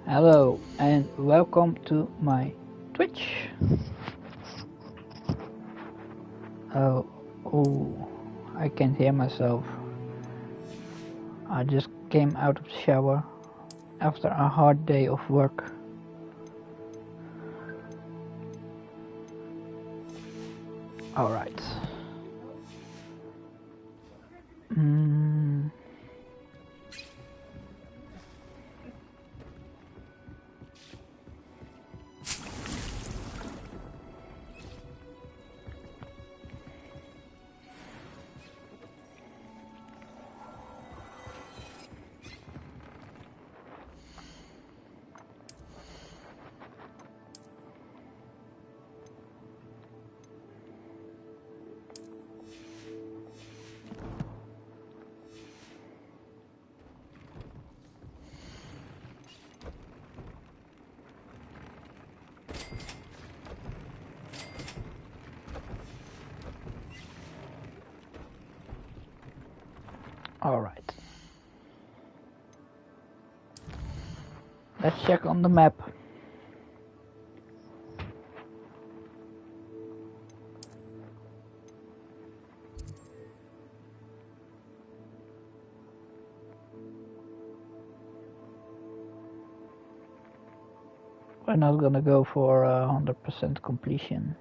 Hello and welcome to my Twitch. Oh, oh, I can hear myself. I just came out of the shower after a hard day of work. Alright. Mm. Alright. Let's check on the map. We're not gonna go for 100% completion.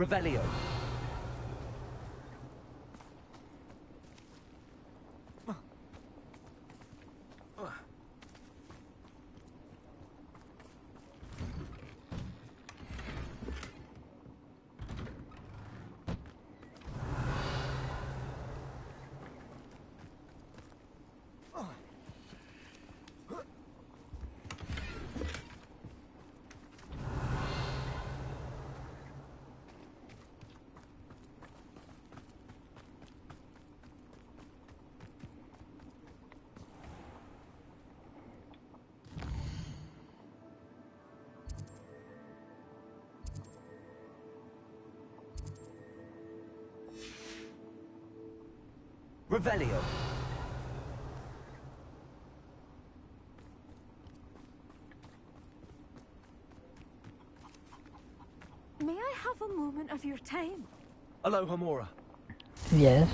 Revelio. Revelio. May I have a moment of your time? Aloha Mora. Yes.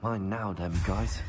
Mine now, them guys.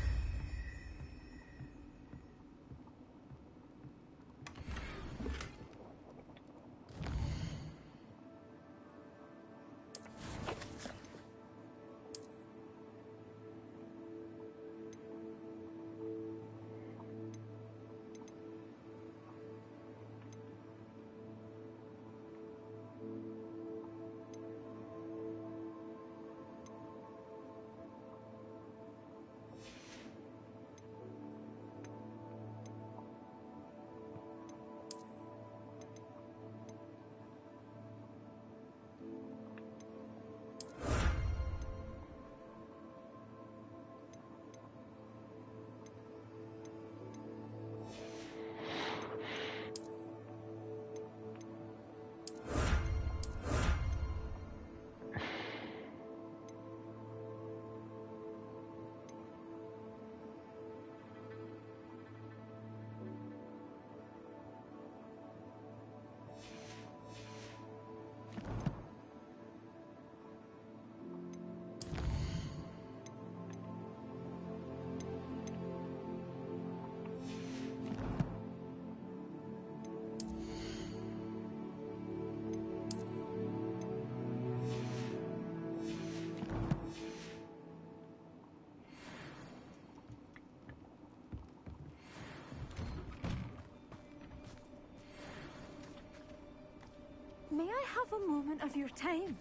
May I have a moment of your time?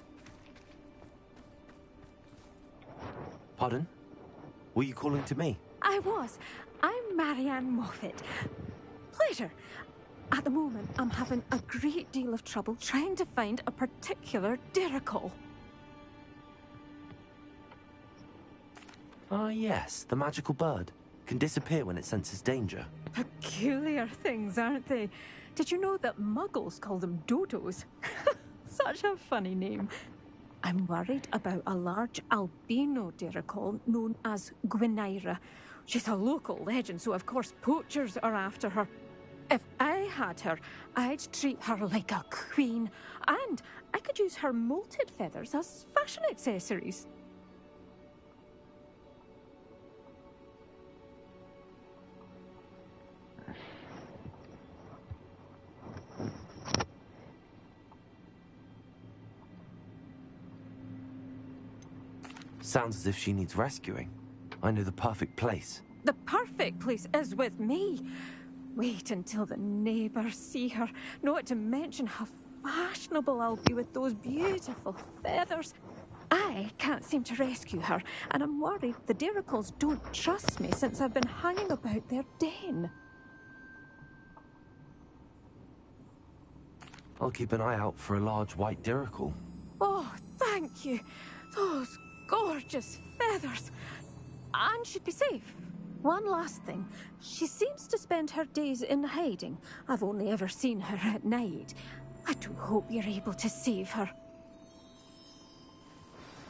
Pardon? Were you calling to me? I was. I'm Marianne Moffat. Pleasure. At the moment, I'm having a great deal of trouble trying to find a particular Derrickle. Ah, yes, the magical bird. Can disappear when it senses danger. Peculiar things, aren't they? Did you know that muggles call them dodos? Such a funny name. I'm worried about a large albino Derrickle known as Gwynaira. She's a local legend, so of course poachers are after her. If I had her, I'd treat her like a queen. And I could use her molted feathers as fashion accessories. Sounds as if she needs rescuing. I know the perfect place. The perfect place is with me. Wait until the neighbours see her. Not to mention how fashionable I'll be with those beautiful feathers. I can't seem to rescue her, and I'm worried the Derrickles don't trust me since I've been hanging about their den. I'll keep an eye out for a large white Derrickle. Oh, thank you. Those gorgeous feathers. And she'd be safe. One last thing. She seems to spend her days in hiding. I've only ever seen her at night. I do hope you're able to save her.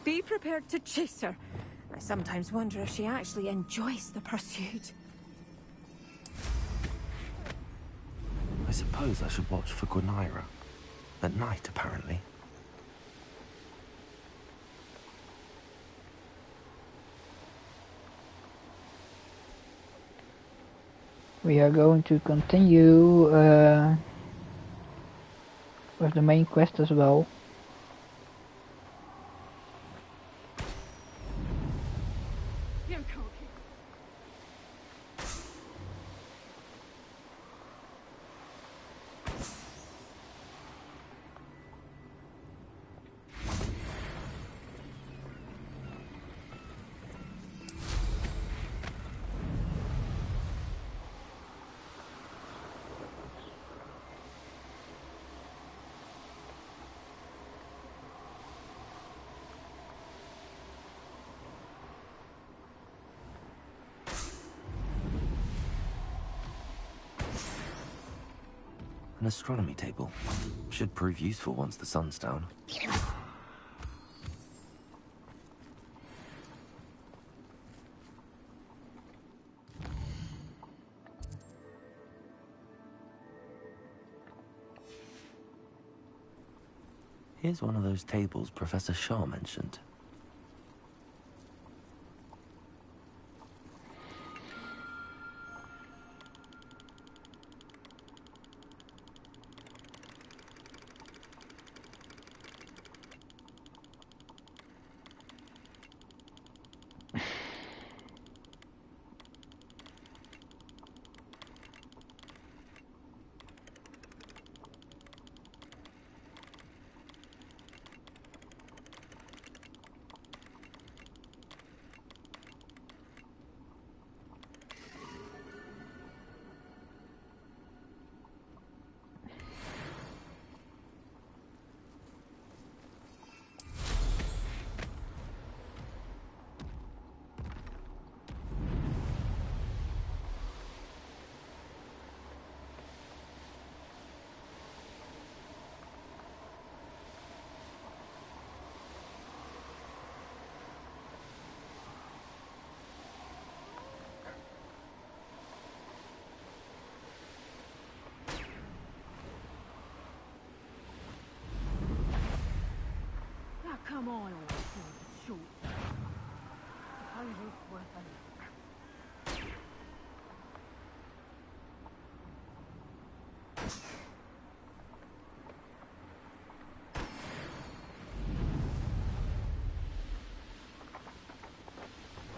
Be prepared to chase her. I sometimes wonder if she actually enjoys the pursuit. I suppose I should watch for Gwynaira. At night, apparently. We are going to continue with the main quest as well. An astronomy table. Should prove useful once the sun's down. Here's one of those tables Professor Shaw mentioned. Come on, old shoot. Suppose it's worth a look.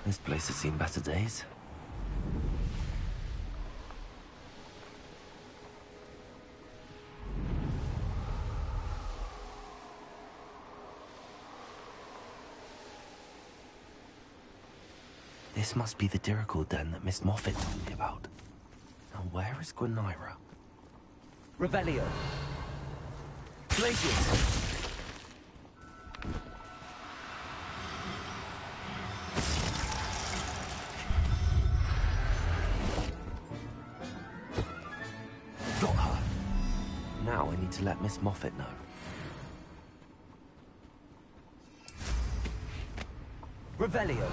This place has seen better days. This must be the Dirical den that Miss Moffat told me about. Now, where is Gwenira? Revelio. Plagius. Got her. Now I need to let Miss Moffat know. Revelio.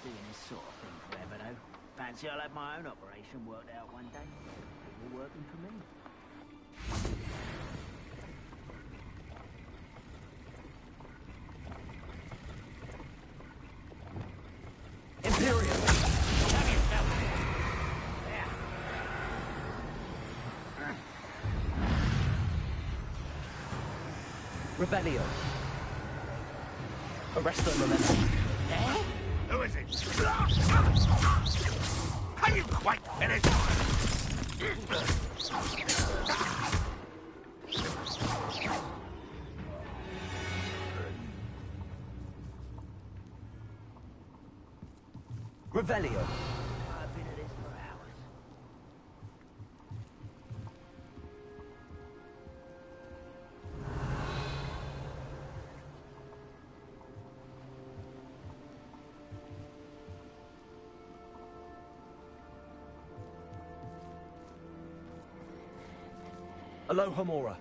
Doing this sort of thing forever, though. Fancy I'll have my own operation worked out one day. People working for me. Imperium! Have yourself. There. Revelio. Arresto Memento. Who is it? Are you quite finished? Revelio. I've been at this for hours. Aloha Mora.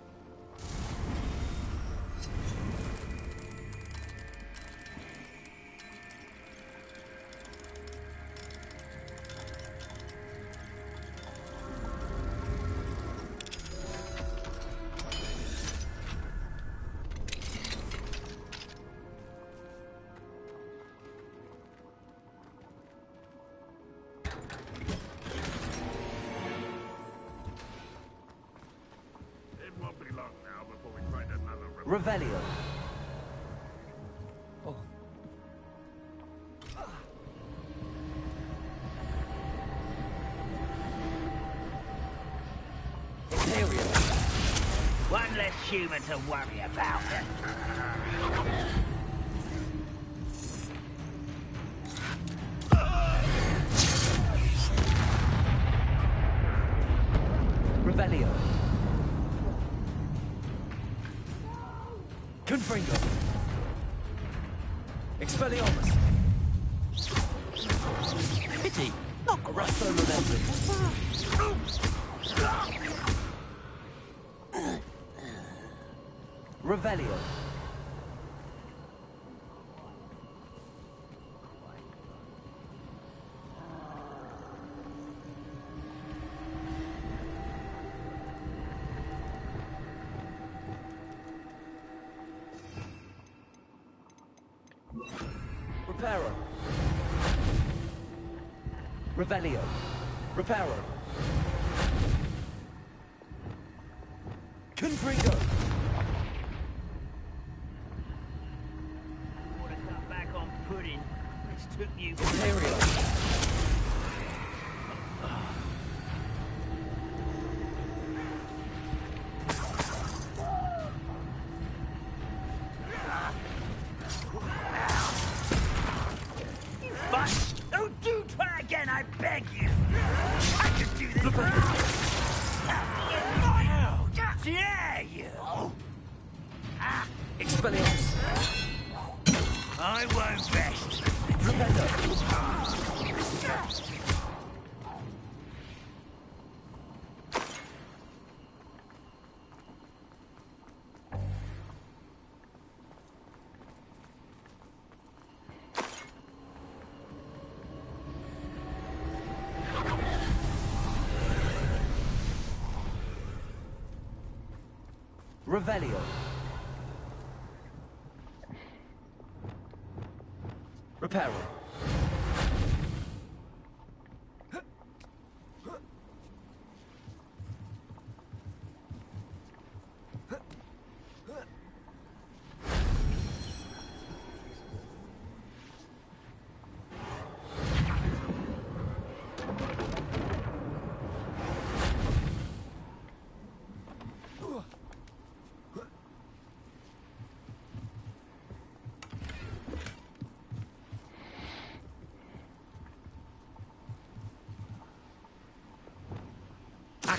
Revelio. Oh. Imperium. One less human to worry about. Revelio. Confringo. Expelliarmus. Pity. Not Arresto Memento. Revelio. Reparo. Revelio. Reparo. Confringo. Ought to cut back on pudding. This took you Imperial. Don't do try again, I beg you! I can do this! How dare you! Expelliarmus. I won't rest! Revelio. Reparo.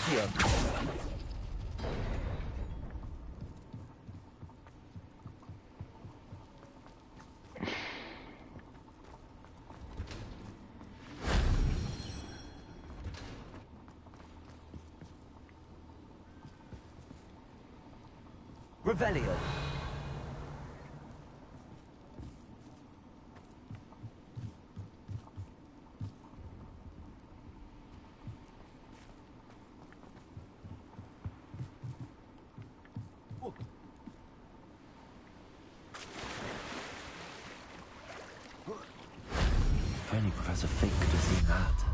Accio. Revelio. If only Professor Fig could have seen that.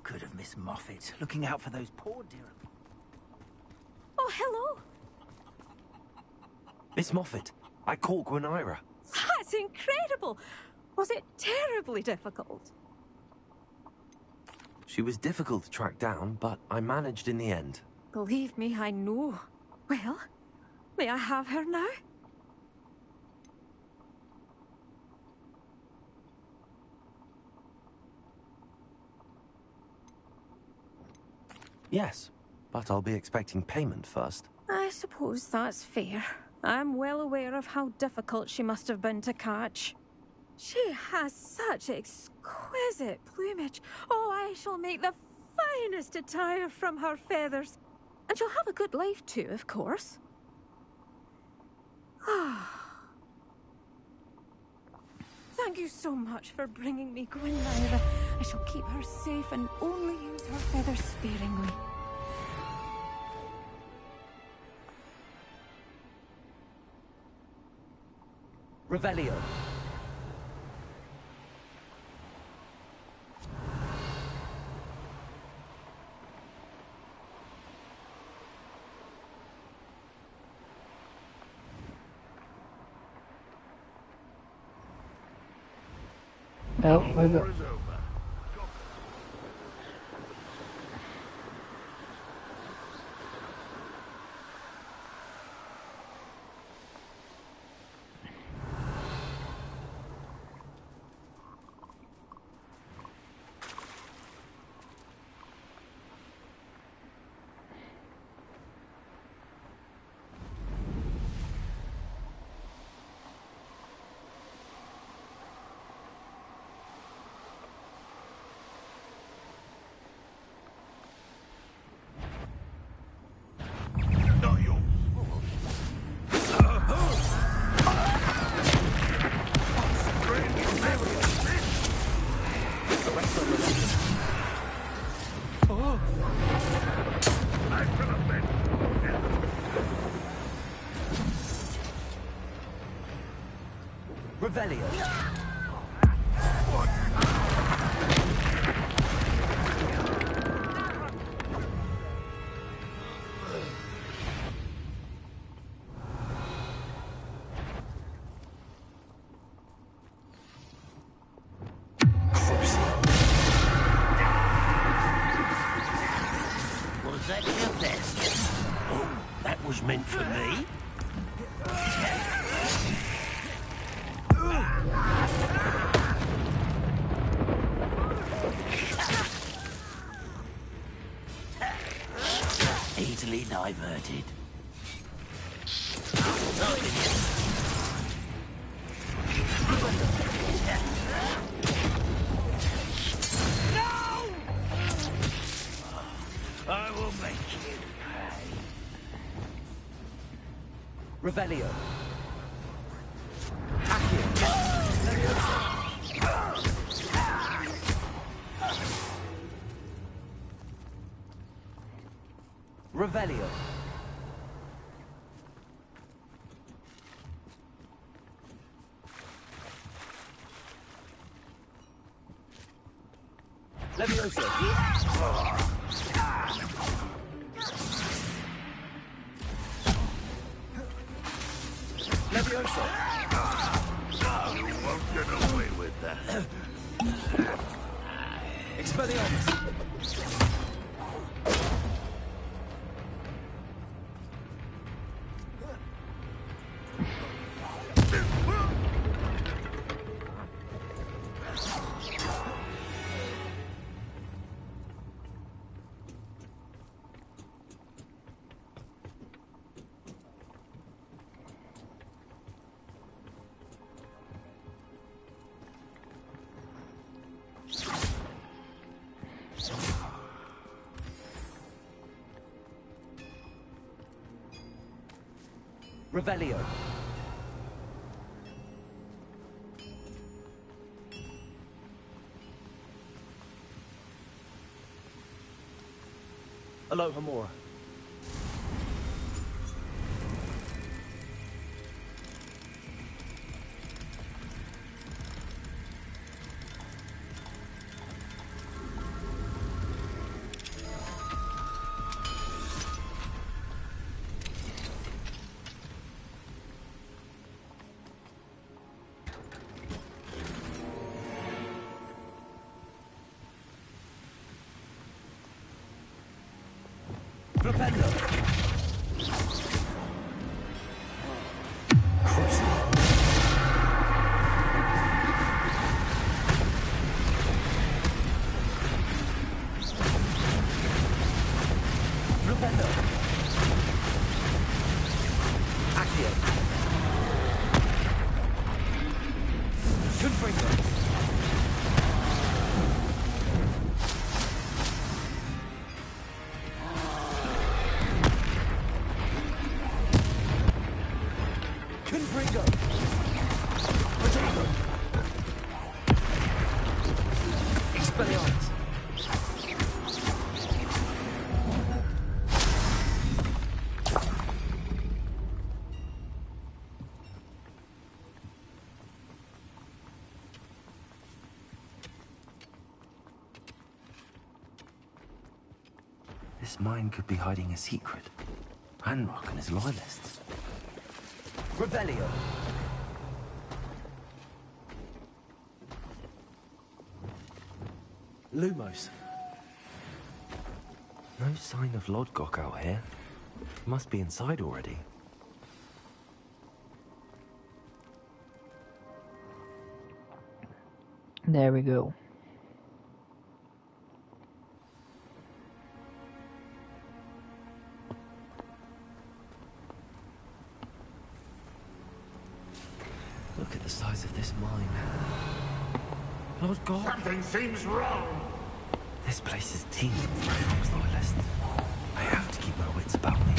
Good of Miss Moffat, looking out for those poor dear... Oh, hello. Miss Moffat, I caught Gwenira. That's incredible. Was it terribly difficult? She was difficult to track down, but I managed in the end. Believe me, I know. Well, may I have her now? Yes, but I'll be expecting payment first. I suppose that's fair. I'm well aware of how difficult she must have been to catch. She has such exquisite plumage. Oh, I shall make the finest attire from her feathers. And she'll have a good life too, of course. Thank you so much for bringing me Gwenira. I shall keep her safe and only use her feathers sparingly. Revelio. Well, we got... Not yours. Revelio. Was that your best? Oh, that was meant for me. Easily diverted. I will make you pay. Revelio. Accio. Revelio. Levioso. Levioso! You won't get away with that. Expelliarmus! Revelio. Alohomora. Flipendo. Flipendo. Accio. Confringo. Confringo. Potato. Expelliarmus. This mine could be hiding a secret. Anrock and his loyalists. Revelio. Lumos. No sign of Lodgok out here. Must be inside already. There we go. Look at the size of this mine. Lodgok! Something seems wrong. This place is teeming with Anrock's loyalists. I have to keep my wits about me.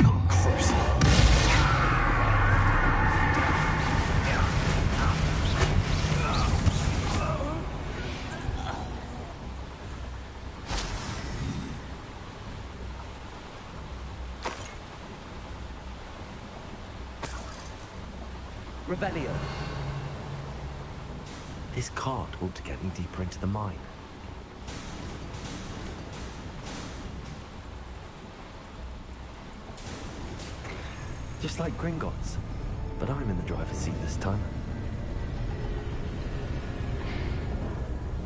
Revelio. This cart ought to get me deeper into the mine. Just like Gringotts, but I'm in the driver's seat this time.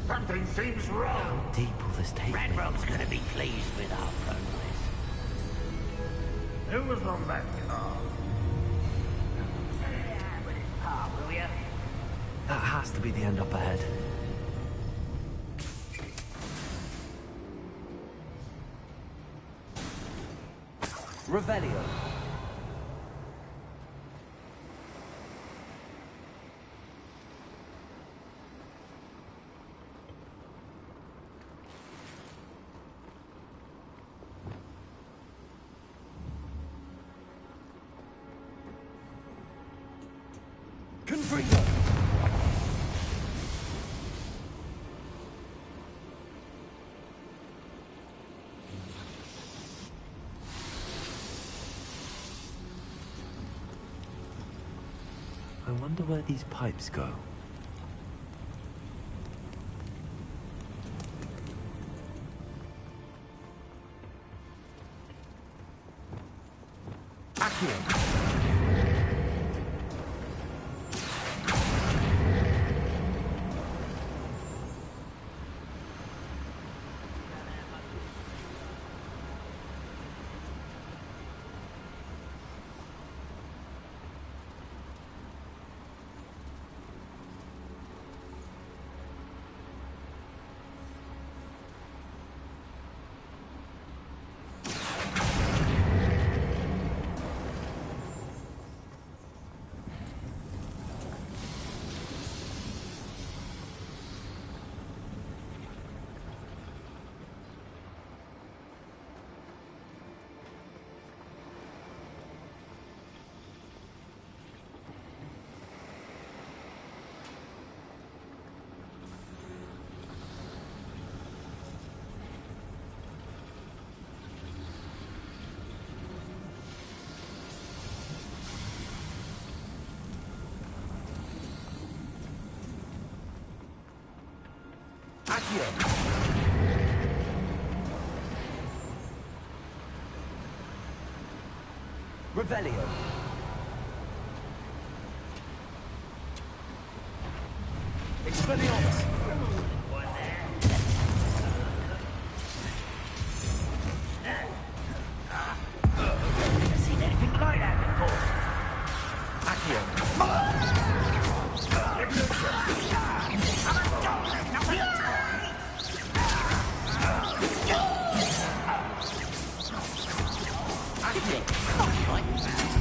Something seems How wrong. deep will this take me? Ranrock's gonna be pleased with our progress. Who was on that car? With his pa, will ya? That has to be the end up ahead. Revelio. Confringo. I wonder where these pipes go. Accio. Accio. Revelio. Expelliarmus. Never seen anything like that before. Accio.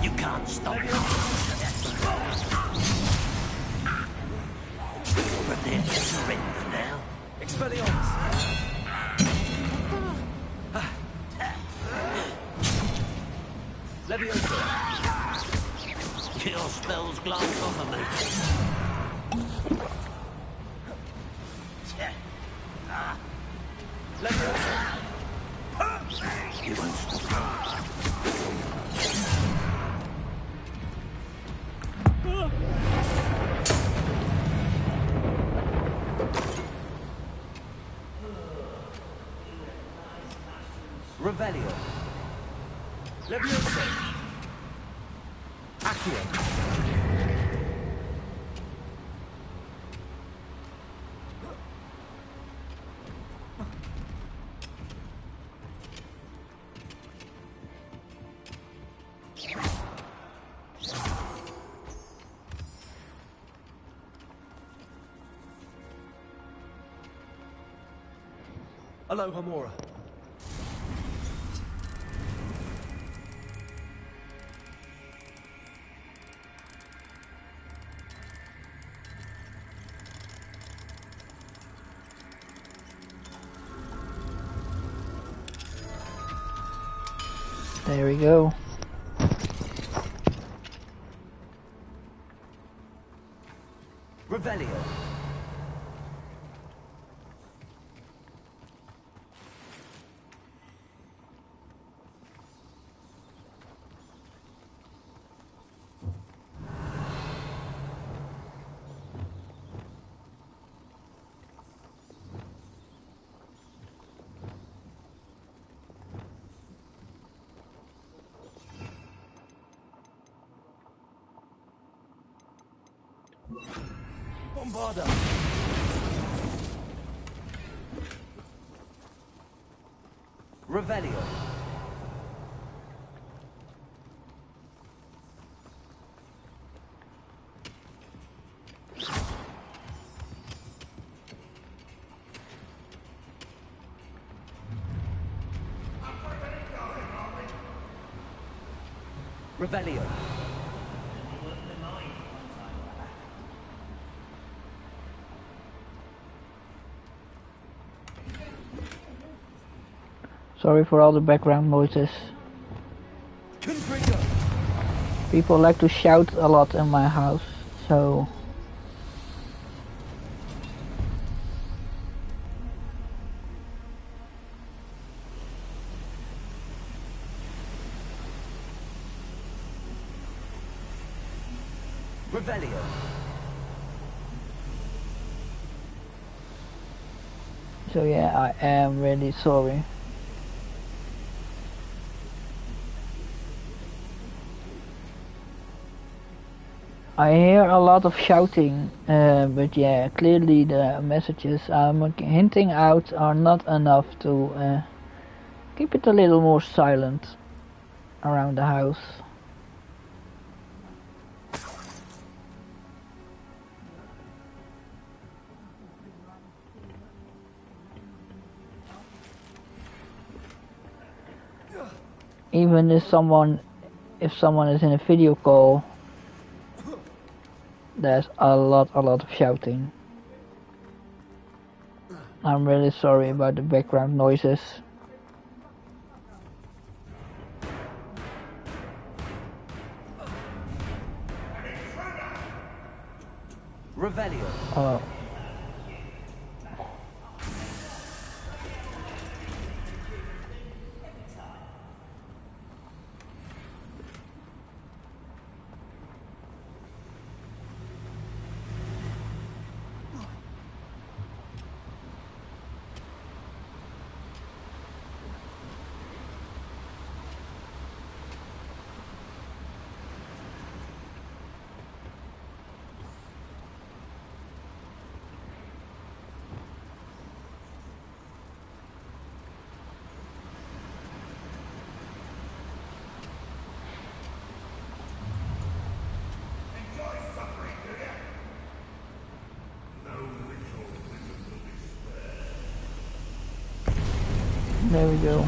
You can't stop me. Prepare to surrender now. Expelliarmus. Leviosa. Your spells glance off of me. Leviosa. You won't stop me. Revelio. Leviosa. Accio. Aloha Mora. There we go. Revelio. Bombarda. Revelio. Revelio. Sorry for all the background noises. Confringo. People like to shout a lot in my house, so Revelio. yeah, I am really sorry. I hear a lot of shouting, but yeah, clearly the messages I'm hinting out are not enough to keep it a little more silent around the house. Even if someone is in a video call, there's a lot of shouting. I'm really sorry about the background noises. Revelio. Oh. There we go.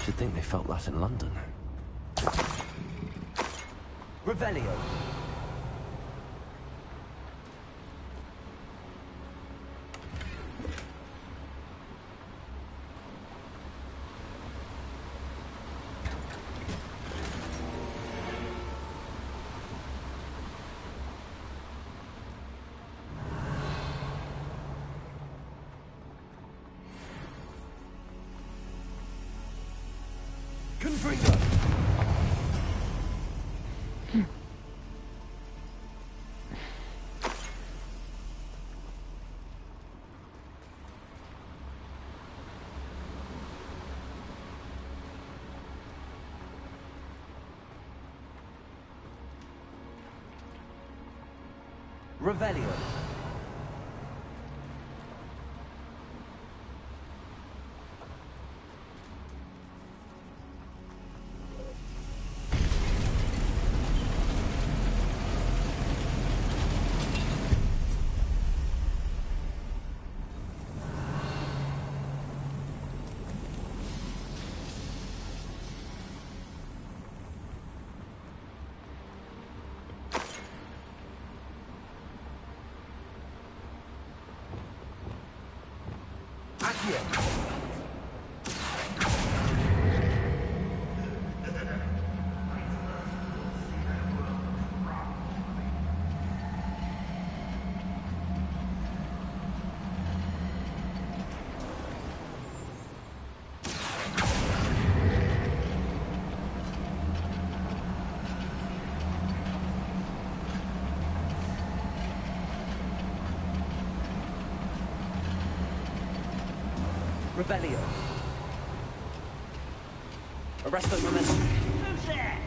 Should think they felt that in London. Revelio. Confringo. Revelio. Revelio. Arresto momentum. Who's there?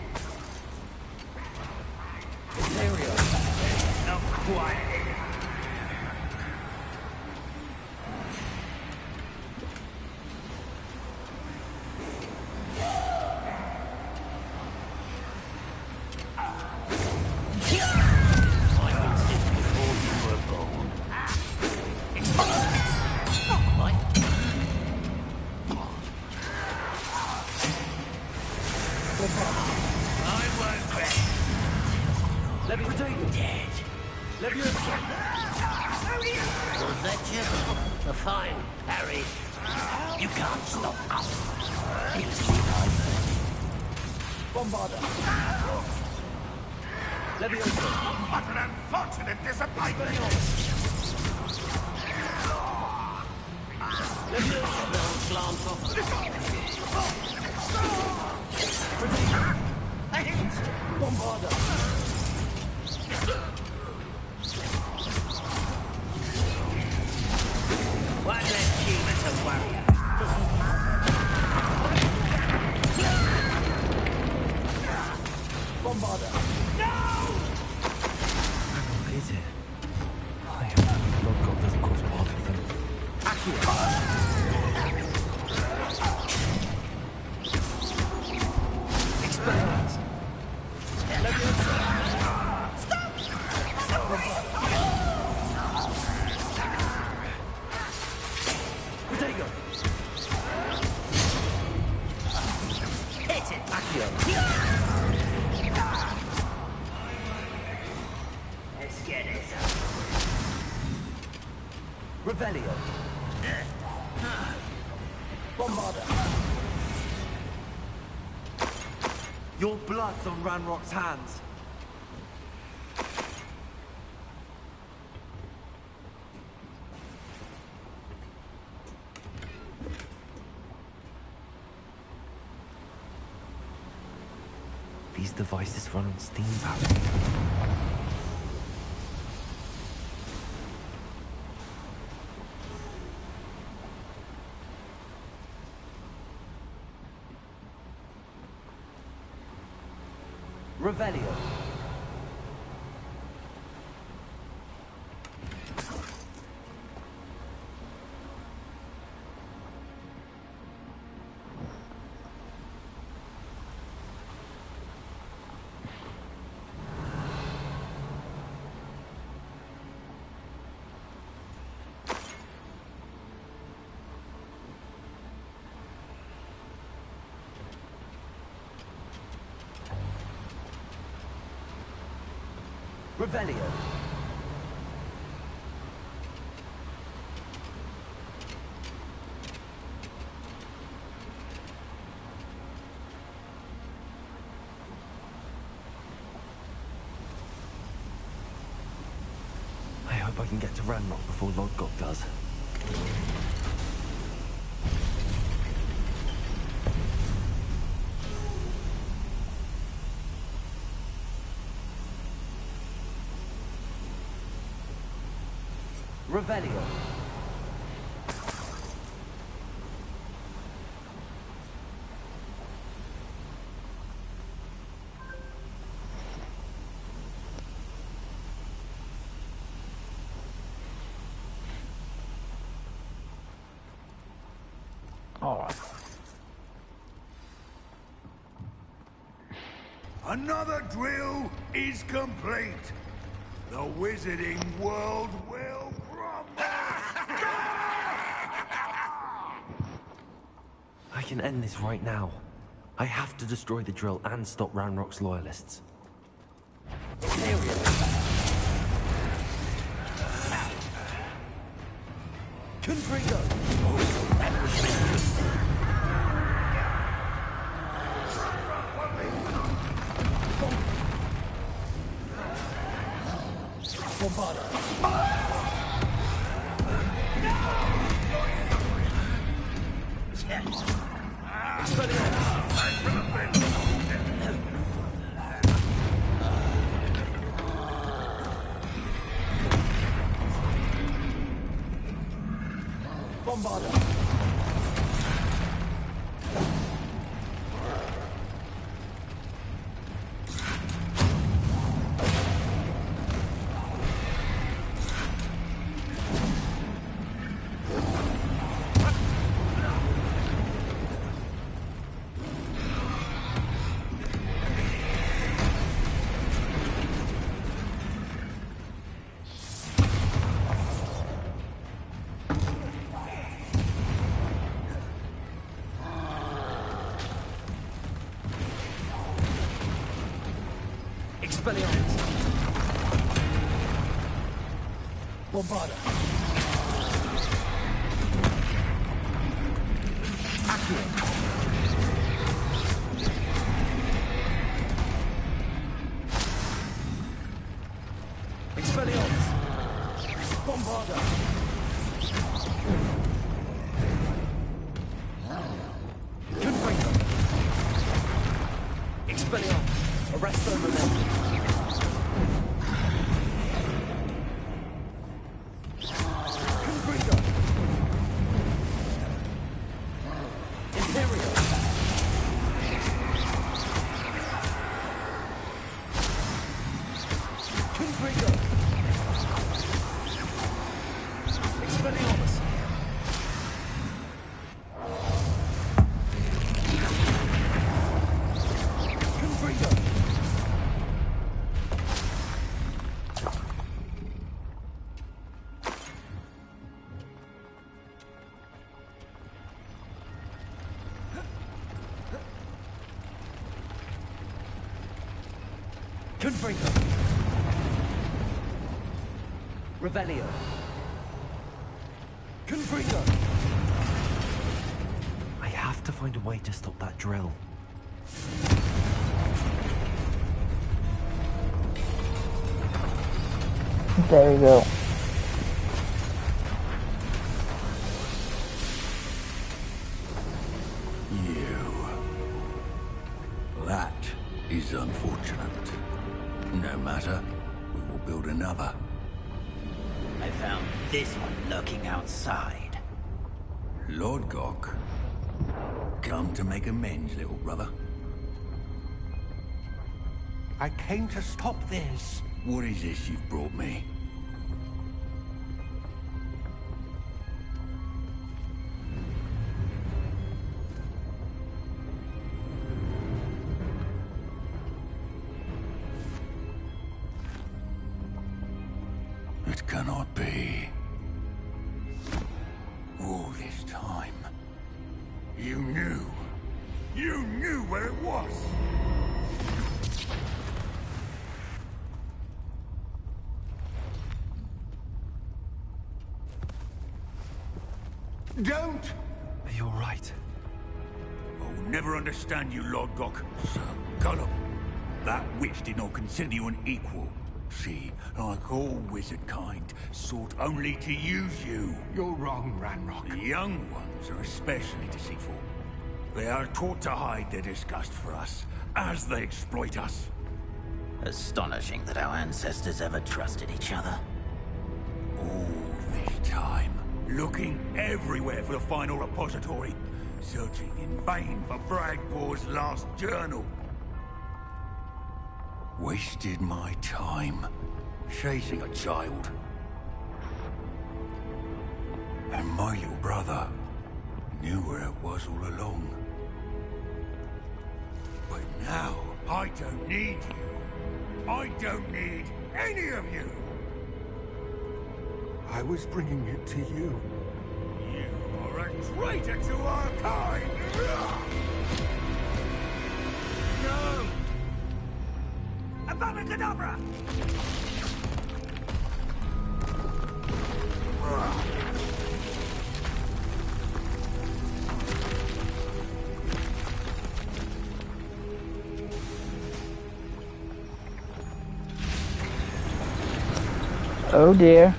Imperio. Not quite. Levitating. Dead. Leviosa. Was that you? A fine parry. You can't stop us. Bombarda. Leviosa. What an unfortunate disappointment! Leviosa. Don't glance off. Bombarda. One less human to worry. Bombarda. What is it? I hope Lord God doesn't cause part of them. Expelliarmus. Leviosa. Protego. Hit it! Accio. Let's get it. Revelio. Bombarda. Your blood's on Ranrock's hands. These devices run on steam power. Revelio. Revelio. I hope I can get to Ranrock before Lord God does. Revelio. Alright. Another drill is complete. The wizarding world will crumble. I can end this right now. I have to destroy the drill and stop Ranrock's loyalists. Confringo. That was me. Bombarda. Bombarda. Expelliarmus. Bombarda. Accio. Expelliarmus. Bombarda. Confringo. Expelliarmus. Arresto Momentum. Confringo. Imperio. Confringo. Expelliarmus. Confringo. Confringo. Revelio. Confringo. I have to find a way to stop that drill. There you go. That is unfortunate. No matter, we will build another. I found this one lurking outside. Lord Gok, come to make amends, little brother. I came to stop this. What is this you've brought me? It cannot be. All this time, you knew. You knew where it was. Don't! Are you alright? I'll never understand you, Lord Gok. So gullible. That witch did not consider you an equal. She, like all wizard kind, sought only to use you. You're wrong, Ranrock. The young ones are especially deceitful. They are taught to hide their disgust for us, as they exploit us. Astonishing that our ancestors ever trusted each other. All this time, looking everywhere for the final repository, searching in vain for Bragbor's last journal. Wasted my time chasing a child. And my little brother knew where it was all along. But now, I don't need you. I don't need any of you. I was bringing it to you. You are a traitor to our kind! No! Avada Kedavra! Oh dear.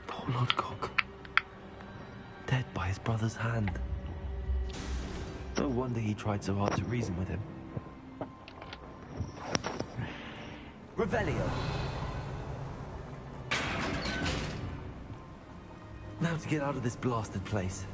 Poor Lord Gok. Dead by his brother's hand. No wonder he tried so hard to reason with him. Revelio. Now to get out of this blasted place.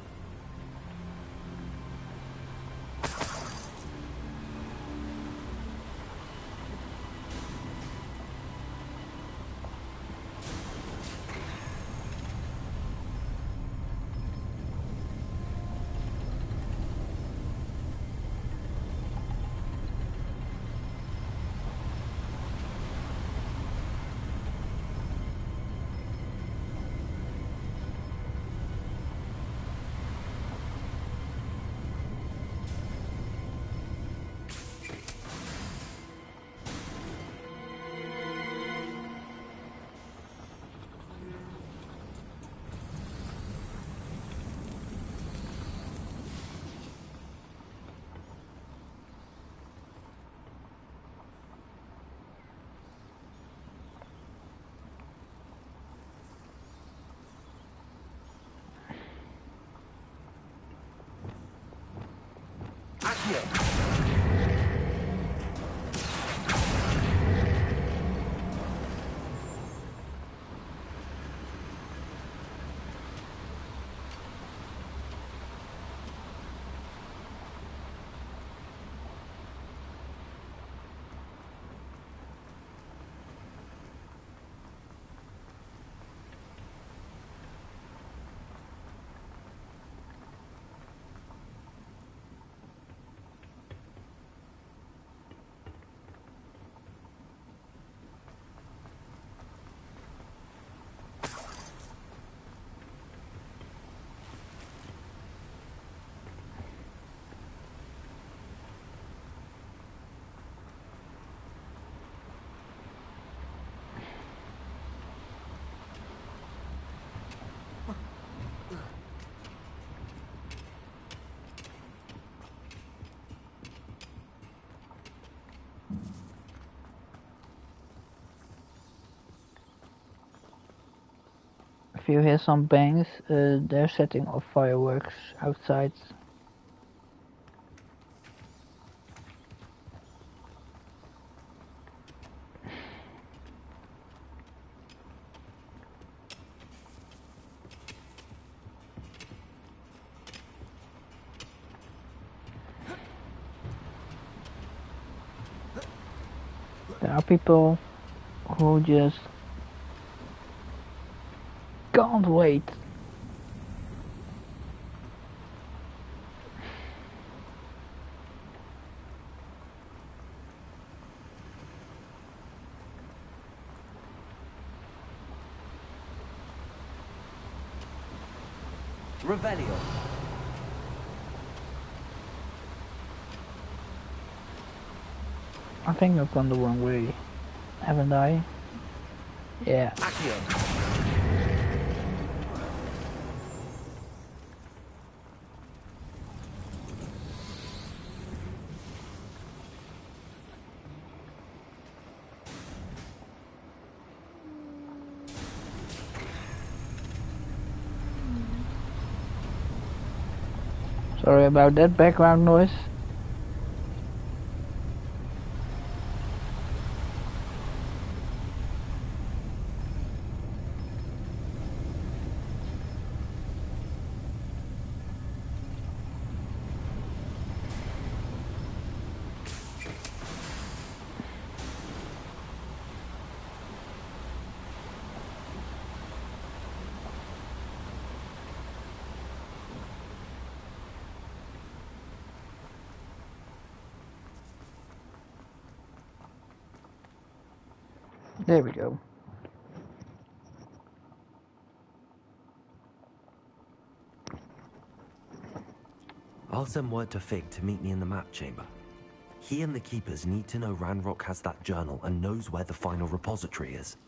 Accio. If you hear some bangs, they're setting off fireworks outside. There are people who just can't wait. Revelio. I think I've gone the wrong way, haven't I? Yeah. Accio. Sorry about that background noise. There we go. I'll send word to Fig to meet me in the map chamber. He and the Keepers need to know Ranrock has that journal and knows where the final repository is.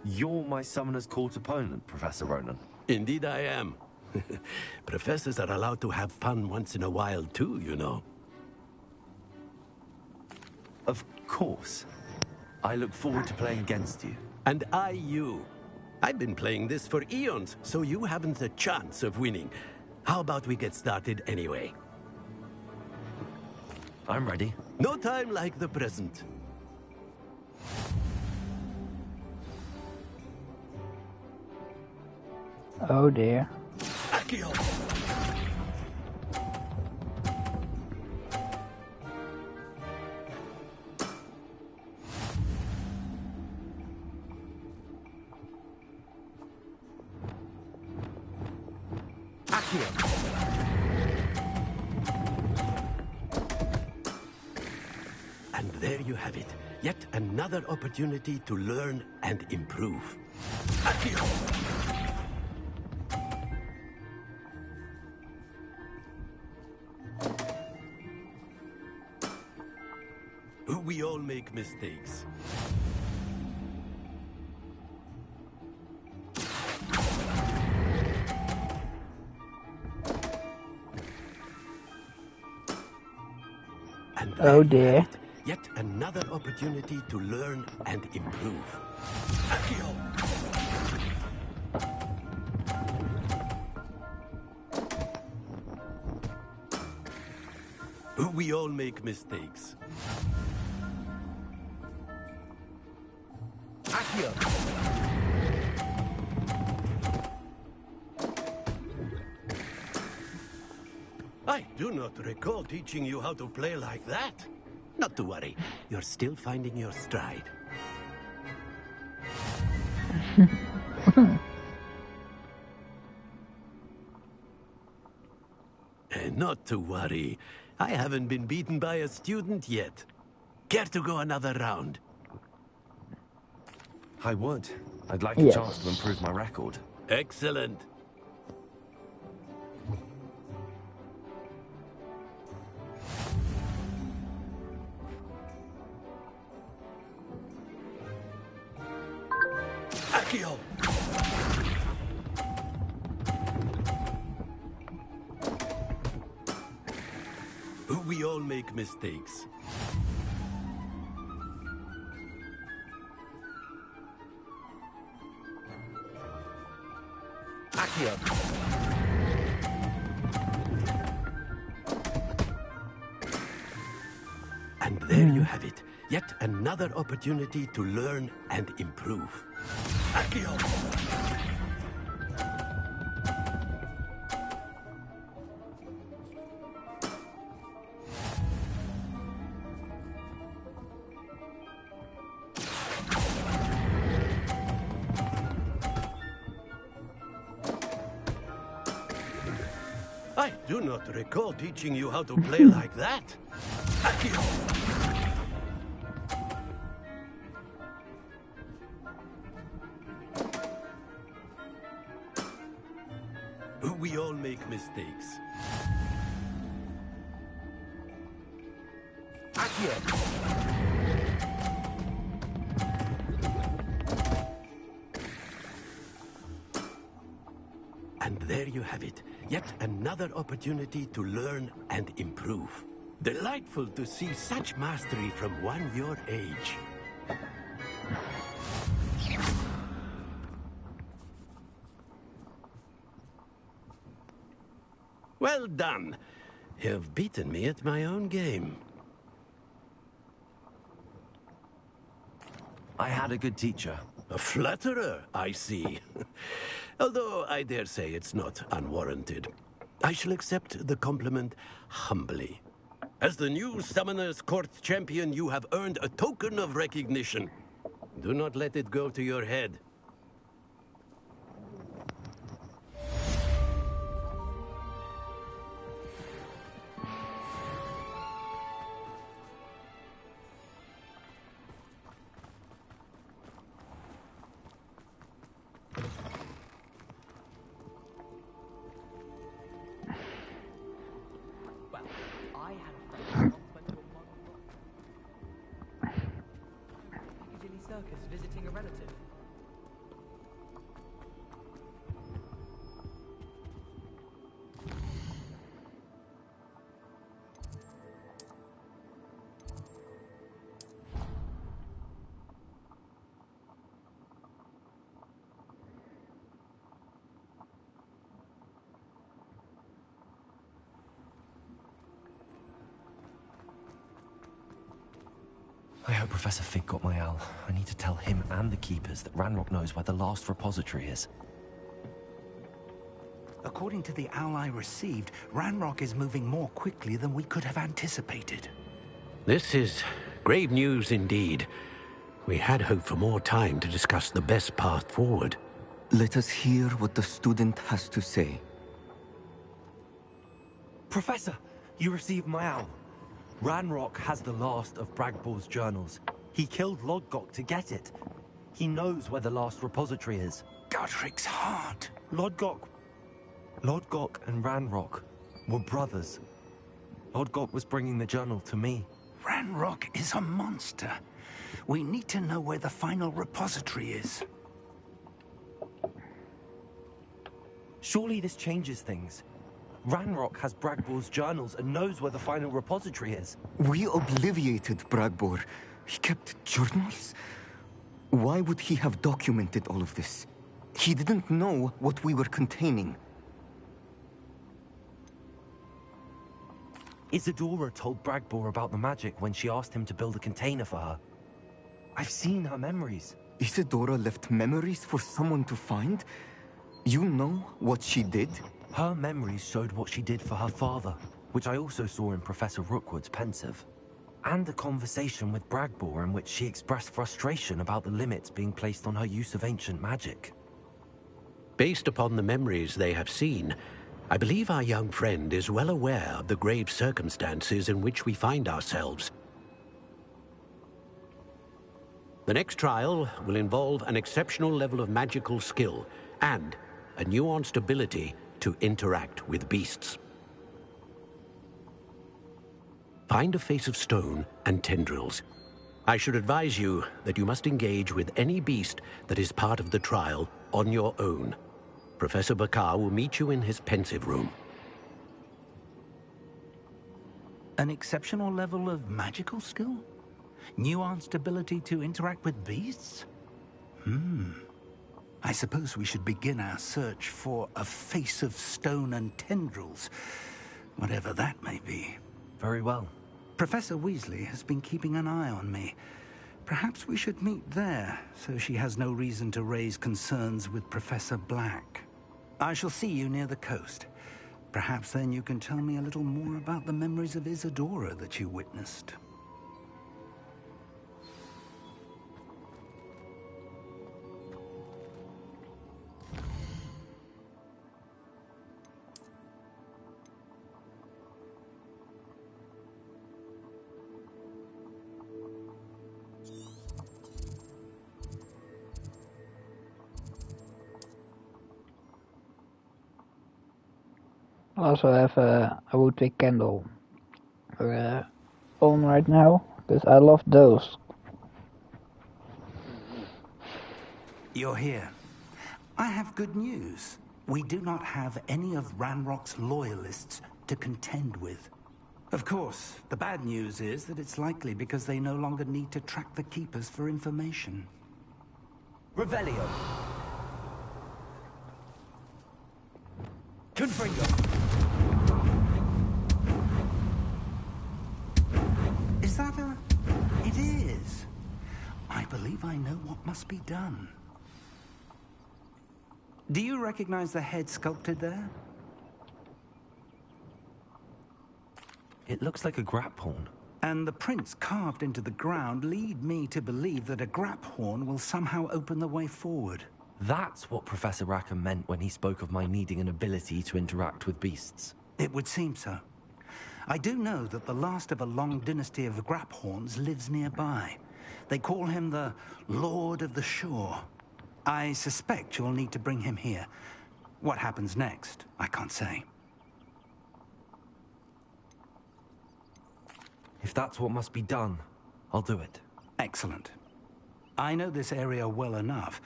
You're my Summoner's Court opponent, Professor Ronan. Indeed I am. Professors are allowed to have fun once in a while too, you know. Of course. I look forward to playing against you. And I you. I've been playing this for eons, so you haven't a chance of winning. How about we get started anyway? I'm ready. No time like the present. Oh dear. Accio! And there you have it. Yet another opportunity to learn and improve. Accio! We all make mistakes. And Oh there you dear. have it. Yet another opportunity to learn and improve. Accio! We all make mistakes. Accio. I do not recall teaching you how to play like that. Not to worry, you're still finding your stride. Not to worry, I haven't been beaten by a student yet. Care to go another round? I would. I'd like a Yes. chance to improve my record. Excellent. Accio! We all make mistakes. Accio. And there you have it. Yet another opportunity to learn and improve. Accio! I do not recall teaching you how to play like that. Accio! We all make mistakes. Accio. And there you have it. Yet another opportunity to learn and improve. Delightful to see such mastery from one your age. Well done. You've beaten me at my own game. I had a good teacher. A flatterer, I see. Although I dare say it's not unwarranted. I shall accept the compliment humbly. As the new Summoner's Court champion, you have earned a token of recognition. Do not let it go to your head. I had a friend who once went to a model Piccadilly Circus visiting a relative. I hope Professor Fig got my owl. I need to tell him and the Keepers that Ranrock knows where the last repository is. According to the owl I received, Ranrock is moving more quickly than we could have anticipated. This is grave news indeed. We had hoped for more time to discuss the best path forward. Let us hear what the student has to say. Professor, you received my owl. Ranrock has the last of Bragbor's journals. He killed Lodgok to get it. He knows where the last repository is. Godric's heart. Lodgok and Ranrock were brothers. Lodgok was bringing the journal to me. Ranrock is a monster. We need to know where the final repository is. Surely this changes things. Ranrock has Bragbor's journals and knows where the final repository is. We obliviated Bragbor. He kept journals? Why would he have documented all of this? He didn't know what we were containing. Isadora told Bragbor about the magic when she asked him to build a container for her. I've seen her memories. Isadora left memories for someone to find? You know what she did? Her memories showed what she did for her father, which I also saw in Professor Rookwood's pensive. And a conversation with Bragbor in which she expressed frustration about the limits being placed on her use of ancient magic. Based upon the memories they have seen, I believe our young friend is well aware of the grave circumstances in which we find ourselves. The next trial will involve an exceptional level of magical skill and a nuanced ability to interact with beasts. Find a face of stone and tendrils. I should advise you that you must engage with any beast that is part of the trial on your own. Professor Bakar will meet you in his pensive room. An exceptional level of magical skill? Nuanced ability to interact with beasts? I suppose we should begin our search for a face of stone and tendrils, whatever that may be. Very well. Professor Weasley has been keeping an eye on me. Perhaps we should meet there, so she has no reason to raise concerns with Professor Black. I shall see you near the coast. Perhaps then you can tell me a little more about the memories of Isadora that you witnessed. I also have a woodwick candle on right now, because I love those. You're here. I have good news. We do not have any of Ranrock's loyalists to contend with. Of course, the bad news is that it's likely because they no longer need to track the Keepers for information. Revelio. Confringo. Is that a... It is. I believe I know what must be done. Do you recognize the head sculpted there? It looks like a graphorn. And the prints carved into the ground lead me to believe that a graphorn will somehow open the way forward. That's what Professor Rackham meant when he spoke of my needing an ability to interact with beasts. It would seem so. I do know that the last of a long dynasty of graphorns lives nearby. They call him the Lord of the Shore. I suspect you'll need to bring him here. What happens next, I can't say. If that's what must be done, I'll do it. Excellent. I know this area well enough.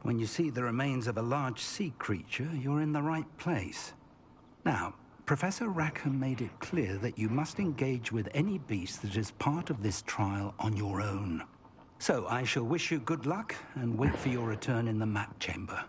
When you see the remains of a large sea creature, you're in the right place. Now, Professor Rackham made it clear that you must engage with any beast that is part of this trial on your own. So I shall wish you good luck and wait for your return in the map chamber.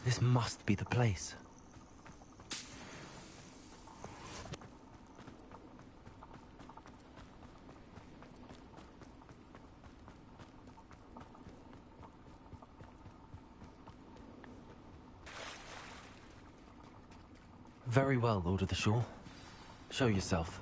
This must be the place. Very well, Lord of the Shore. Show yourself.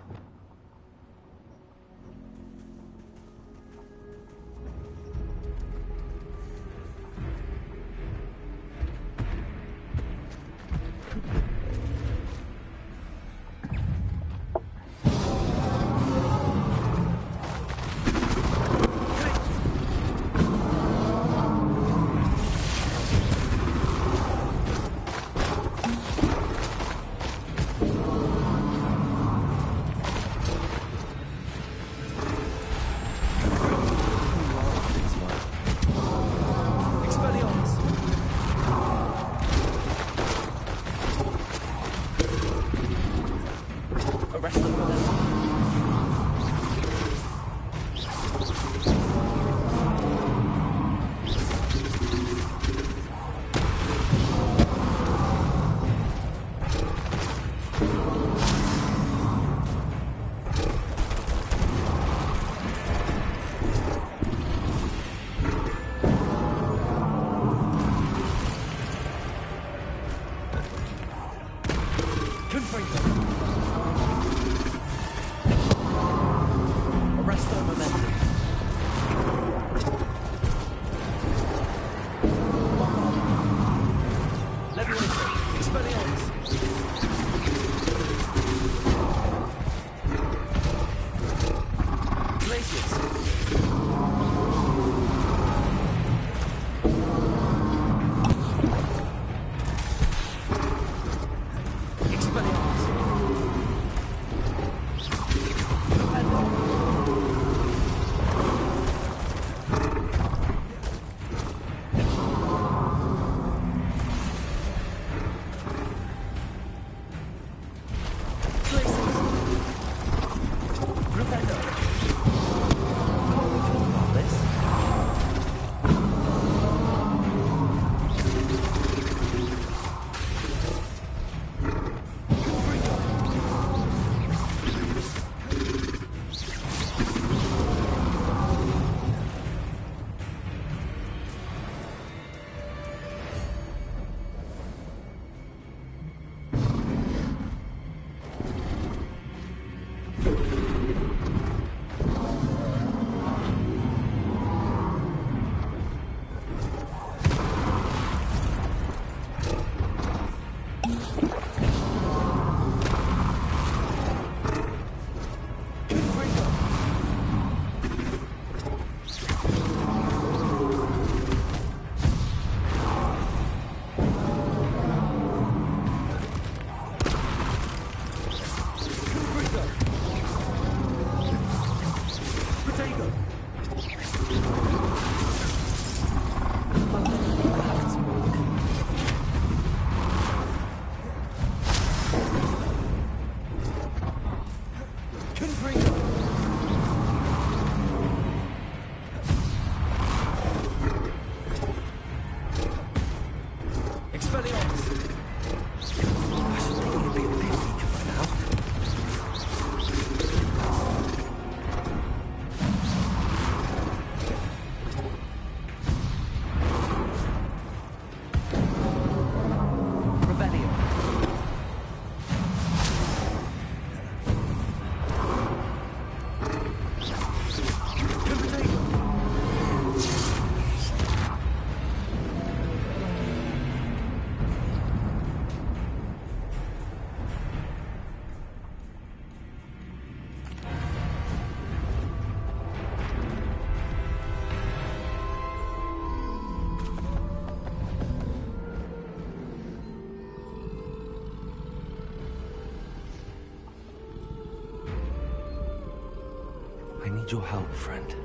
I need your help, friend.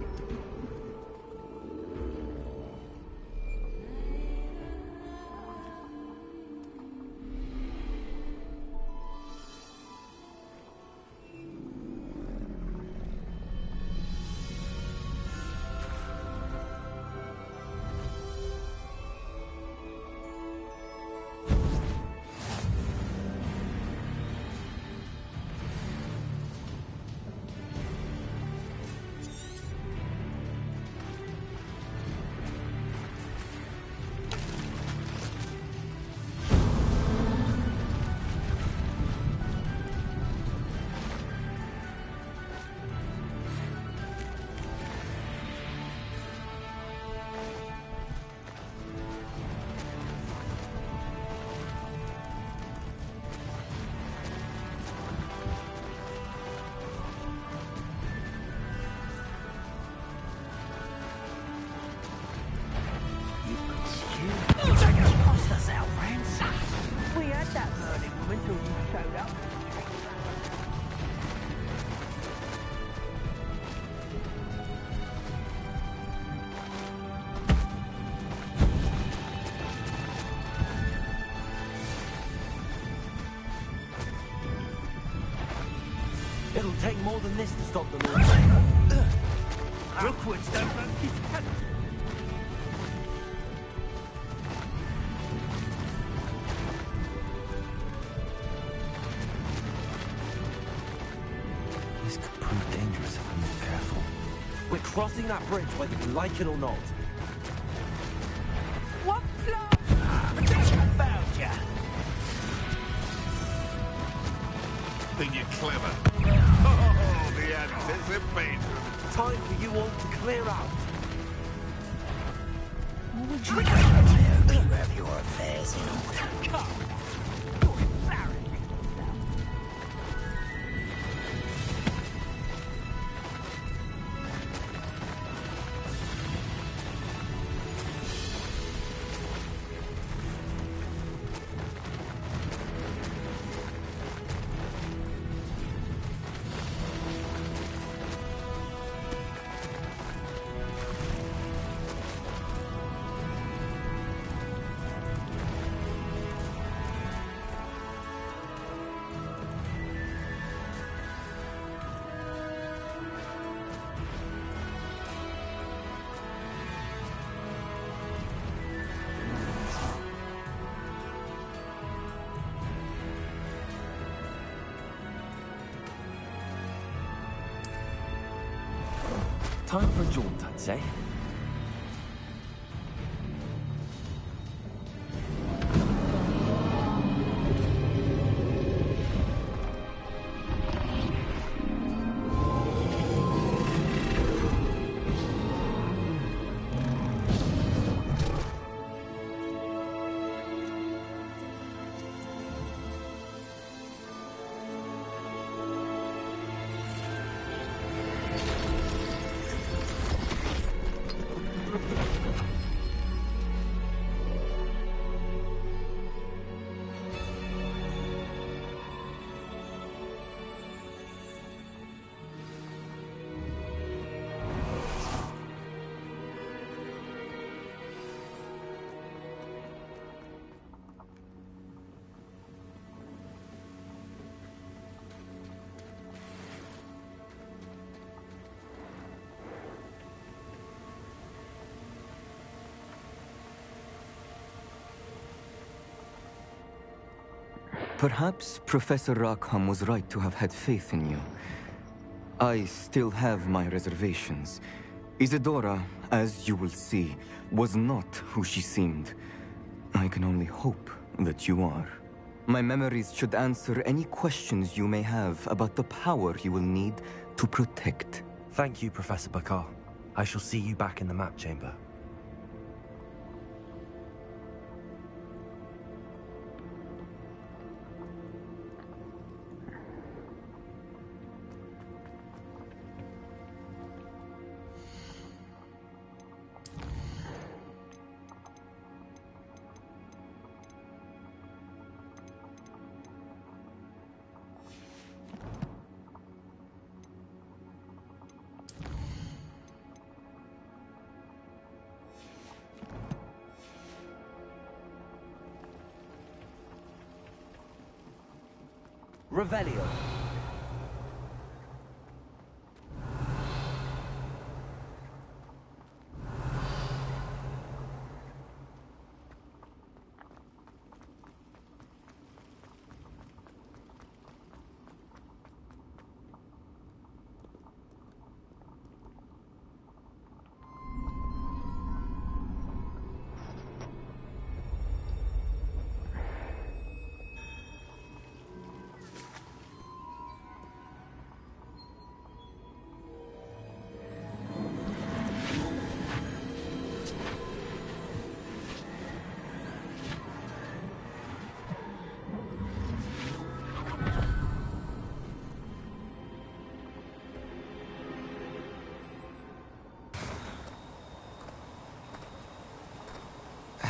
than this to stop them all. Rookwood's don't run his head. This could prove dangerous if I'm not careful. We're crossing that bridge whether you like it or not. What found ya? Think you're clever. Oh, the anticipation. Time for you all to clear out. Would you have your affairs in order? Come. You're embarrassing. Time for a jaunt, I'd say. Perhaps Professor Rackham was right to have had faith in you. I still have my reservations. Isadora, as you will see, was not who she seemed. I can only hope that you are. My memories should answer any questions you may have about the power you will need to protect. Thank you, Professor Bakar. I shall see you back in the map chamber. Revelio.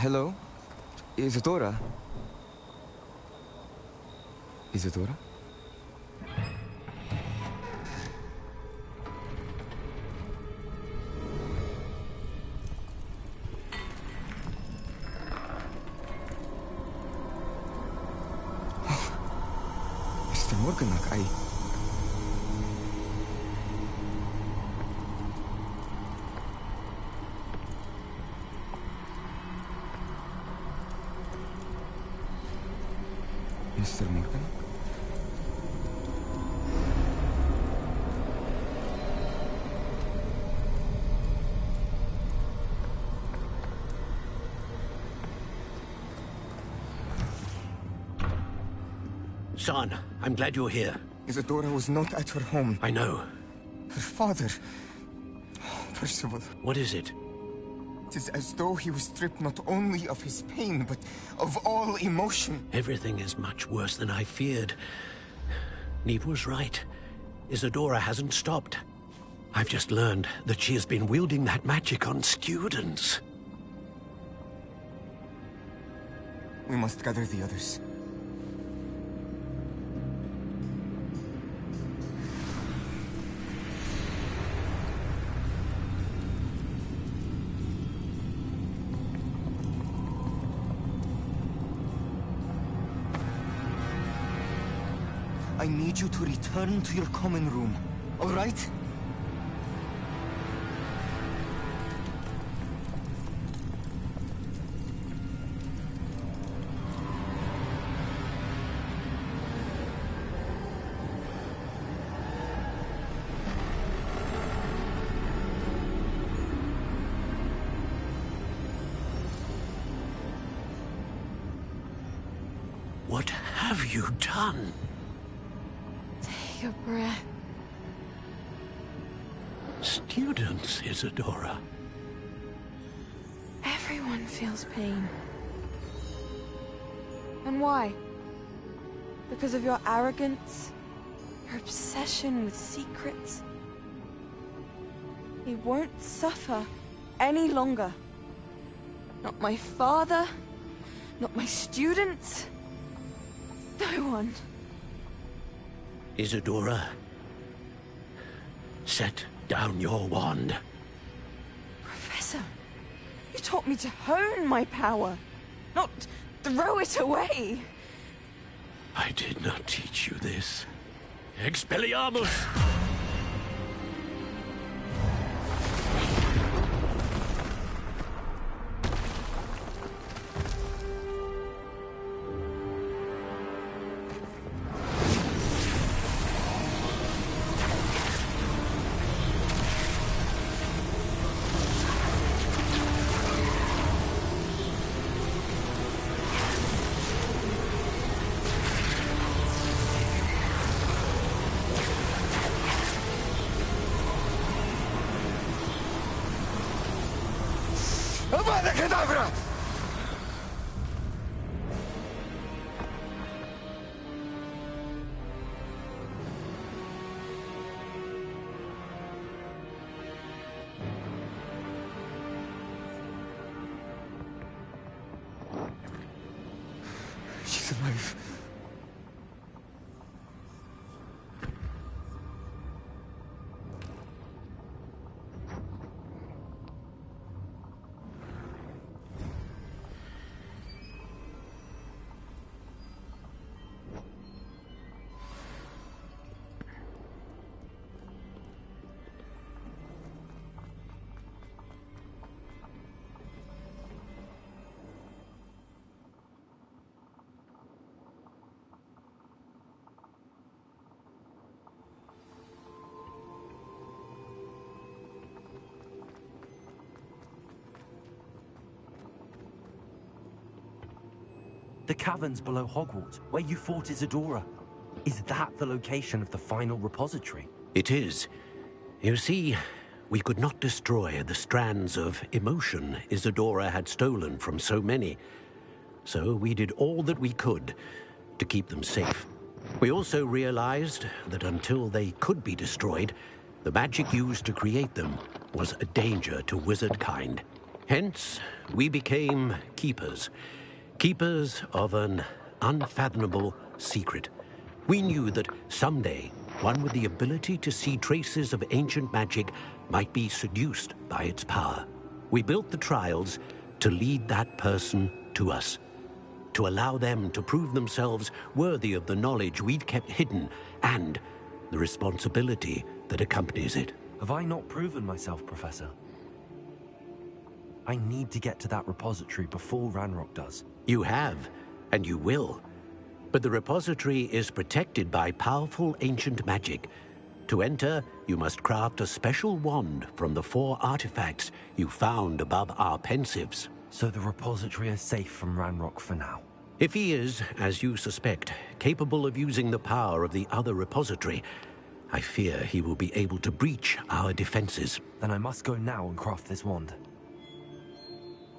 Hello? Isadora? Isadora? Mr. Morganach, Mr. Morgan? Son, I'm glad you're here. Isadora was not at her home. I know. Her father... Oh, Percival. What is it? It is as though he was stripped not only of his pain, but of all emotion. Everything is much worse than I feared. Neve was right. Isadora hasn't stopped. I've just learned that she has been wielding that magic on students. We must gather the others. I need you to return to your common room, all right? What have you done? Take a breath. Students, Isadora. Everyone feels pain. And why? Because of your arrogance? Your obsession with secrets? He won't suffer any longer. Not my father, not my students, no one. Isadora, set down your wand. Professor, you taught me to hone my power, not throw it away. I did not teach you this. Expelliarmus! Avada Kedavra! She's alive. The caverns below Hogwarts, where you fought Isadora. Is that the location of the final repository? It is. You see, we could not destroy the strands of emotion Isadora had stolen from so many. So we did all that we could to keep them safe. We also realized that until they could be destroyed, the magic used to create them was a danger to wizard kind. Hence, we became keepers. Keepers of an unfathomable secret. We knew that someday, one with the ability to see traces of ancient magic might be seduced by its power. We built the trials to lead that person to us, to allow them to prove themselves worthy of the knowledge we'd kept hidden and the responsibility that accompanies it. Have I not proven myself, Professor? I need to get to that repository before Ranrock does. You have, and you will. But the repository is protected by powerful ancient magic. To enter, you must craft a special wand from the 4 artifacts you found above our pensives. So the repository is safe from Ranrock for now? If he is, as you suspect, capable of using the power of the other repository, I fear he will be able to breach our defenses. Then I must go now and craft this wand.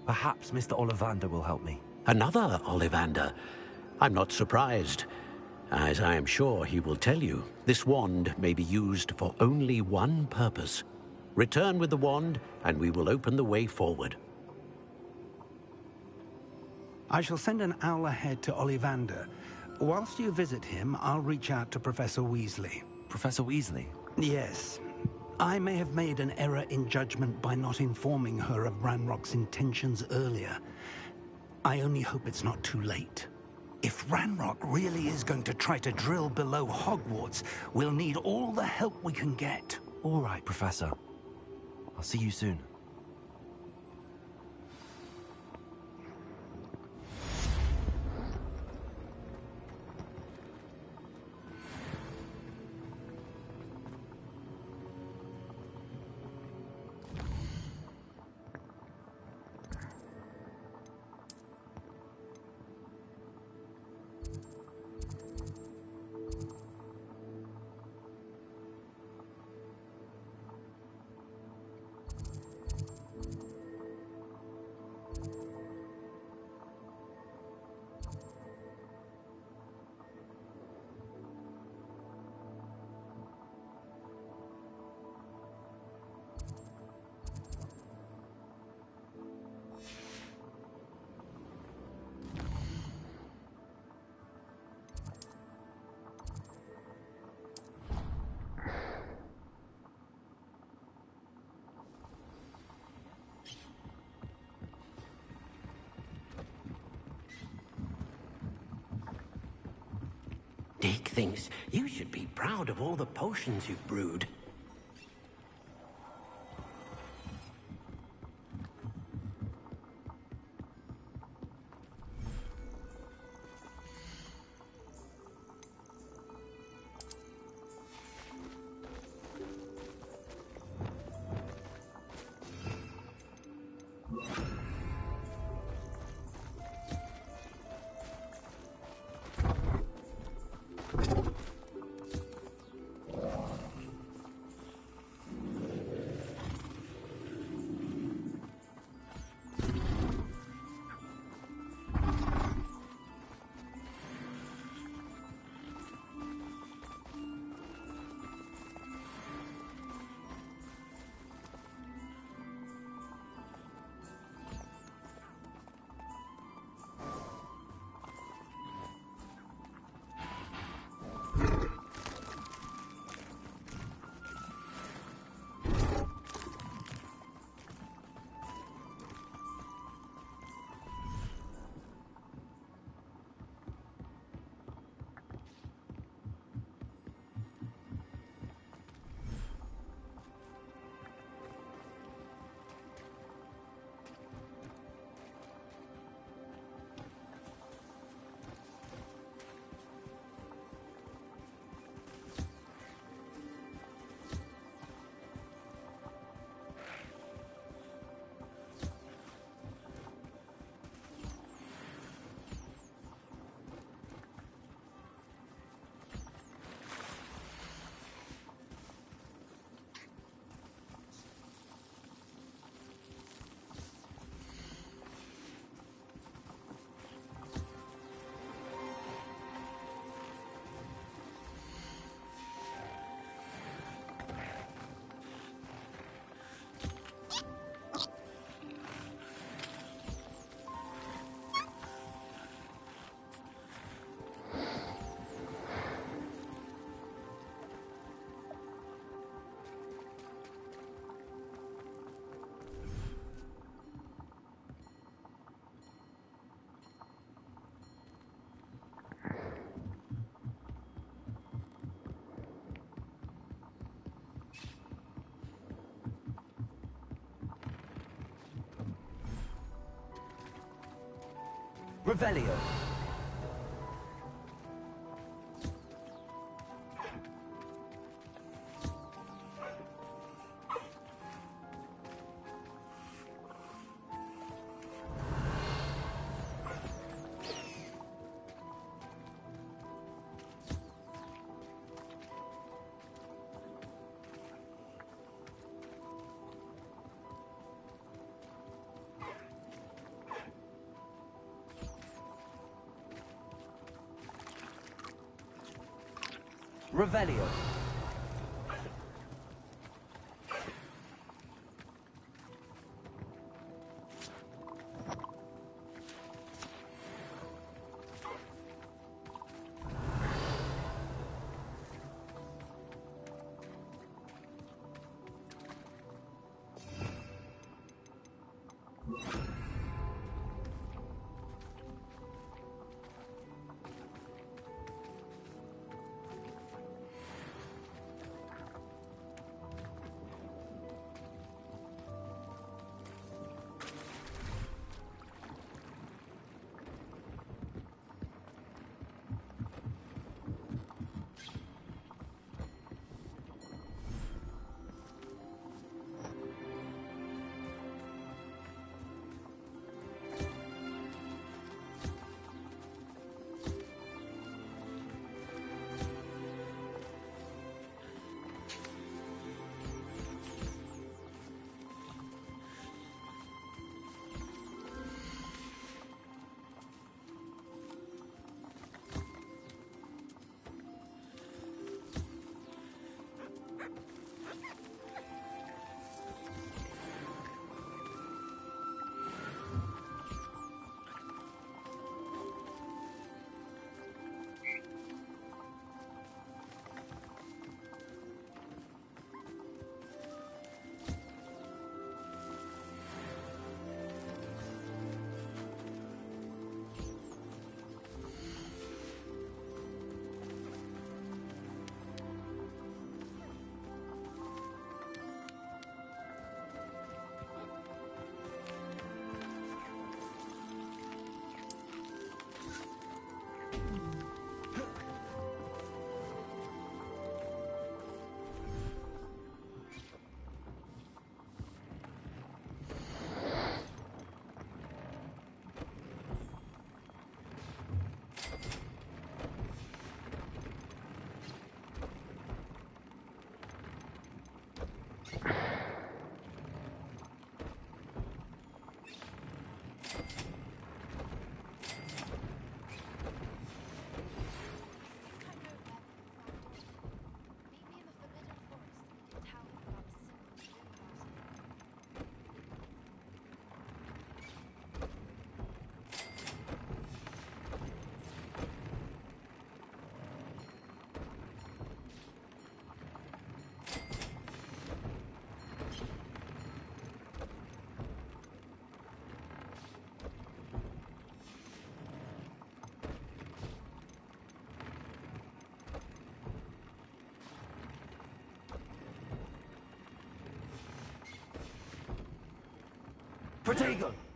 Perhaps Mr. Ollivander will help me. Another Ollivander? I'm not surprised. As I am sure he will tell you, this wand may be used for only one purpose. Return with the wand, and we will open the way forward. I shall send an owl ahead to Ollivander. Whilst you visit him, I'll reach out to Professor Weasley. Professor Weasley? Yes. I may have made an error in judgment by not informing her of Ranrock's intentions earlier. I only hope it's not too late. If Ranrock really is going to try to drill below Hogwarts, we'll need all the help we can get. All right, Professor. I'll see you soon. Dick thinks you should be proud of all the potions you've brewed. Revelio. Revelio. Protego!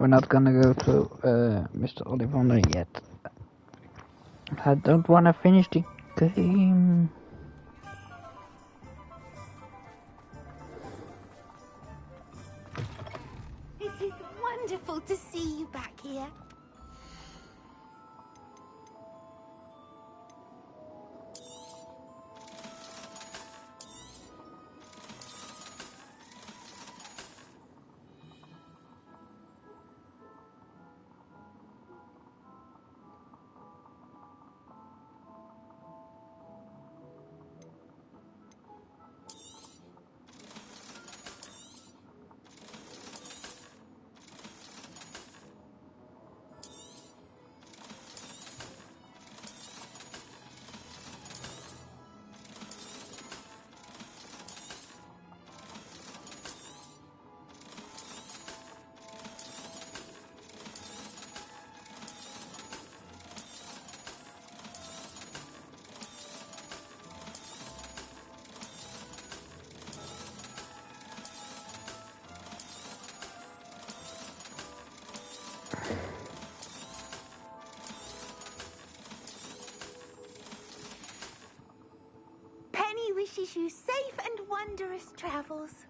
we're not gonna go to Mr. Ollivander yet. I don't wanna finish the game. It is wonderful to see you back here. Penny wishes you safe and wondrous travels.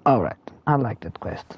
Alright, I like that quest.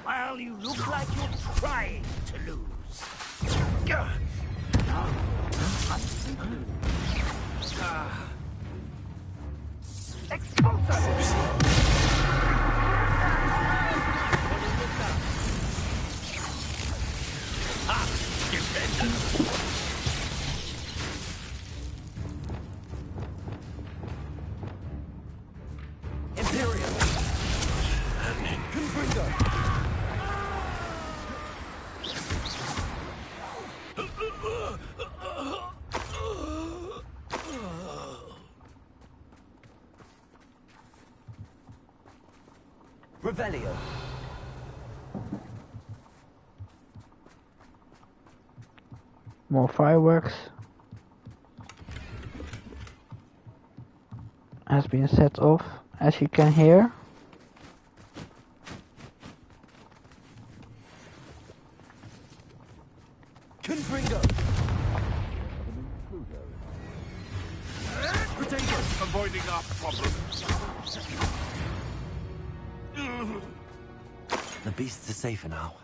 Well, you look like you're trying to lose. Revelio. More fireworks has been set off, as you can hear. Confringo. Avoiding our problems. The beasts are safer now.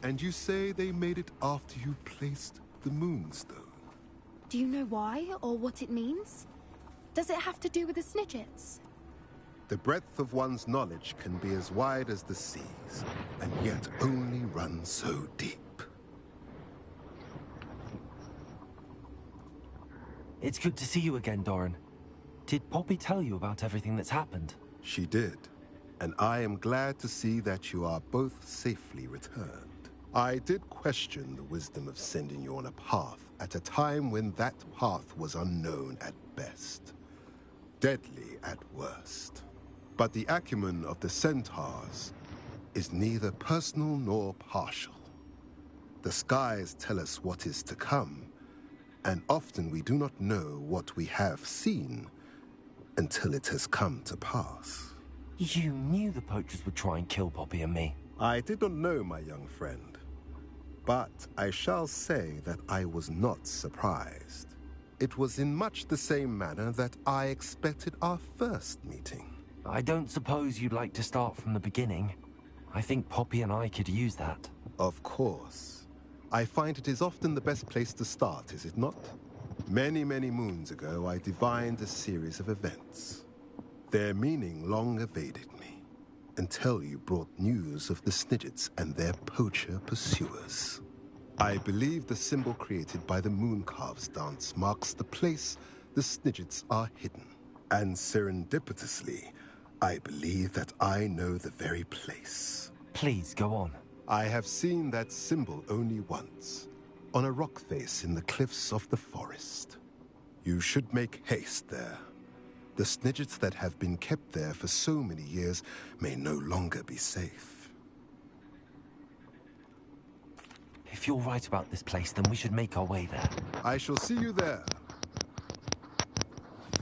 And you say they made it after you placed the moonstone? Do you know why or what it means? Does it have to do with the Snidgets? The breadth of one's knowledge can be as wide as the seas, and yet only run so deep. It's good to see you again, Doran. Did Poppy tell you about everything that's happened? She did, and I am glad to see that you are both safely returned. I did question the wisdom of sending you on a path at a time when that path was unknown at best, deadly at worst. But the acumen of the centaurs is neither personal nor partial. The skies tell us what is to come, and often we do not know what we have seen until it has come to pass. You knew the poachers would try and kill Poppy and me. I did not know, my young friend, but I shall say that I was not surprised. It was in much the same manner that I expected our first meeting. I don't suppose you'd like to start from the beginning. I think Poppy and I could use that. Of course. I find it is often the best place to start, is it not? Many, many moons ago, I divined a series of events. Their meaning long evaded me, until you brought news of the Snidgets and their poacher pursuers. I believe the symbol created by the Mooncalves dance marks the place the Snidgets are hidden. And serendipitously, I believe that I know the very place. Please, go on. I have seen that symbol only once, on a rock face in the cliffs of the forest. You should make haste there. The Snidgets that have been kept there for so many years may no longer be safe. If you're right about this place, then we should make our way there. I shall see you there.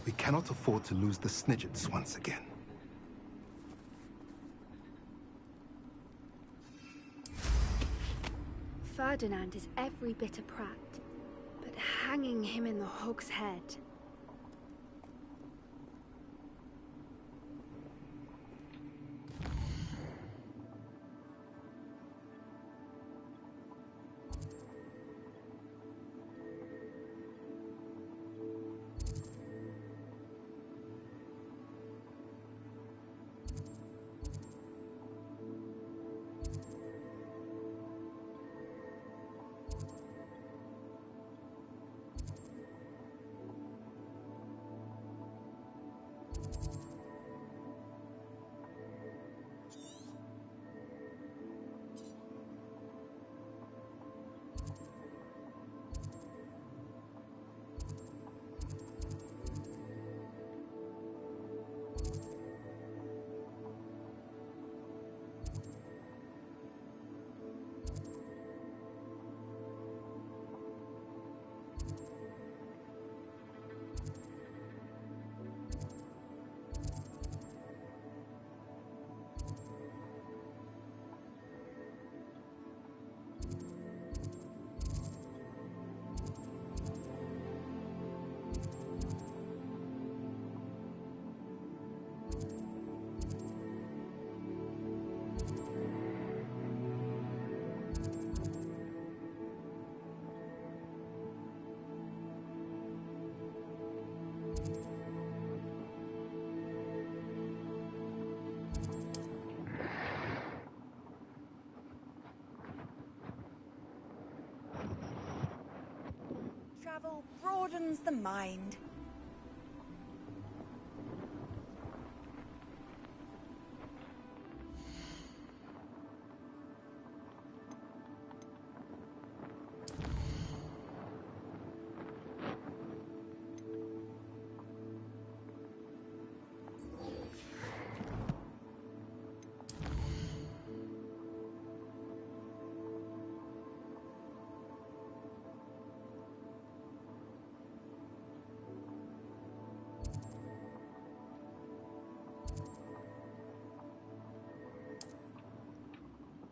We cannot afford to lose the Snidgets once again. Ferdinand is every bit a prat, but hanging him in the Hog's Head. Travel broadens the mind.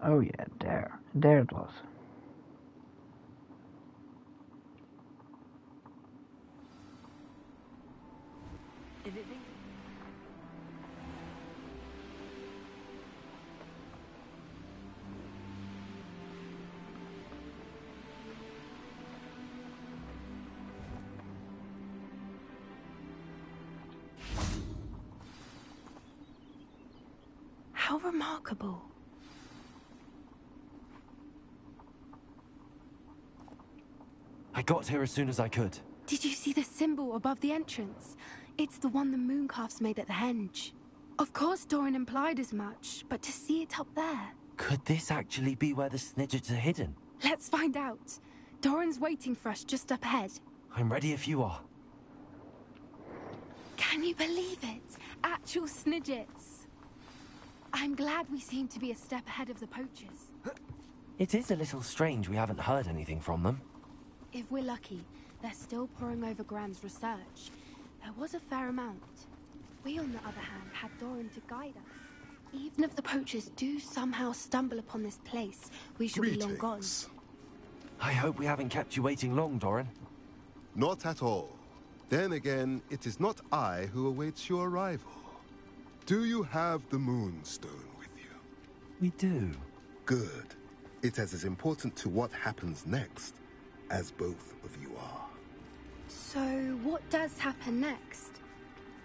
Oh yeah, there it was. Is it these? How remarkable. I got here as soon as I could. Did you see the symbol above the entrance? It's the one the mooncalfs made at the henge. Of course Doran implied as much, but to see it up there... Could this actually be where the Snidgets are hidden? Let's find out. Doran's waiting for us just up ahead. I'm ready if you are. Can you believe it? Actual Snidgets. I'm glad we seem to be a step ahead of the poachers. It is a little strange we haven't heard anything from them. If we're lucky, they're still poring over Graham's research. There was a fair amount. We, on the other hand, had Doran to guide us. Even if the poachers do somehow stumble upon this place, we shall be long gone. I hope we haven't kept you waiting long, Doran. Not at all. Then again, it is not I who awaits your arrival. Do you have the Moonstone with you? We do. Good. It is as important to what happens next as both of you are. So, what does happen next?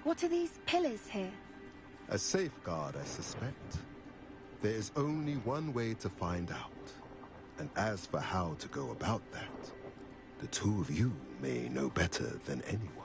What are these pillars here? A safeguard, I suspect. There is only one way to find out. And as for how to go about that, the two of you may know better than anyone.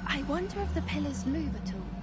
I wonder if the pillars move at all.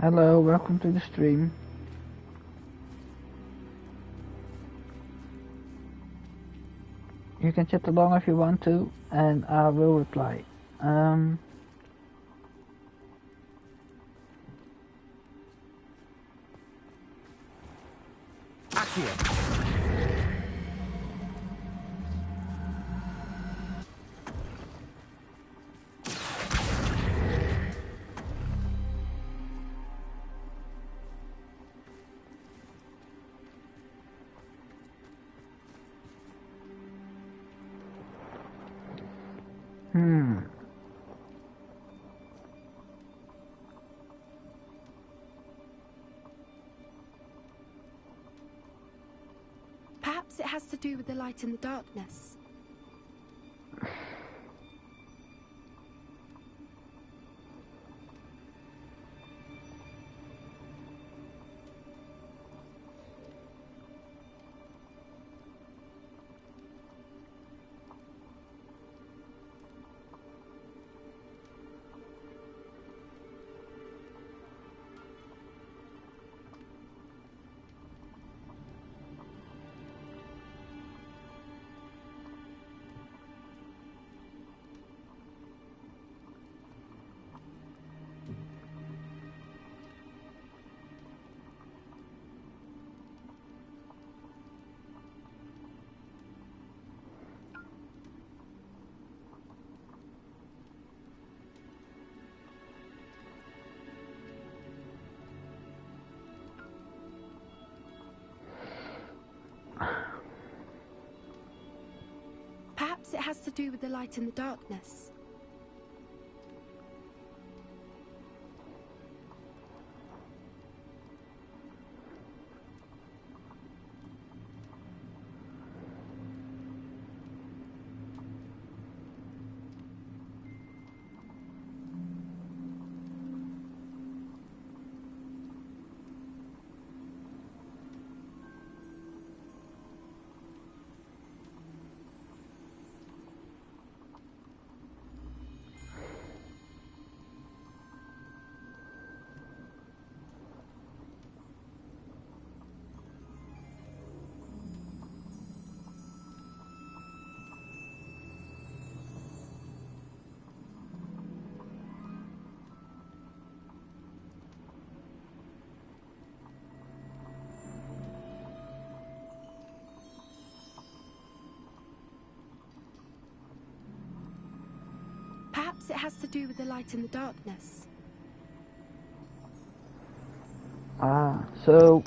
Hello, welcome to the stream. You can chat along if you want to, and I will reply. Perhaps it has to do with the light and the darkness. Perhaps it has to do with the light and the darkness. Perhaps it has to do with the light and the darkness. Ah, so...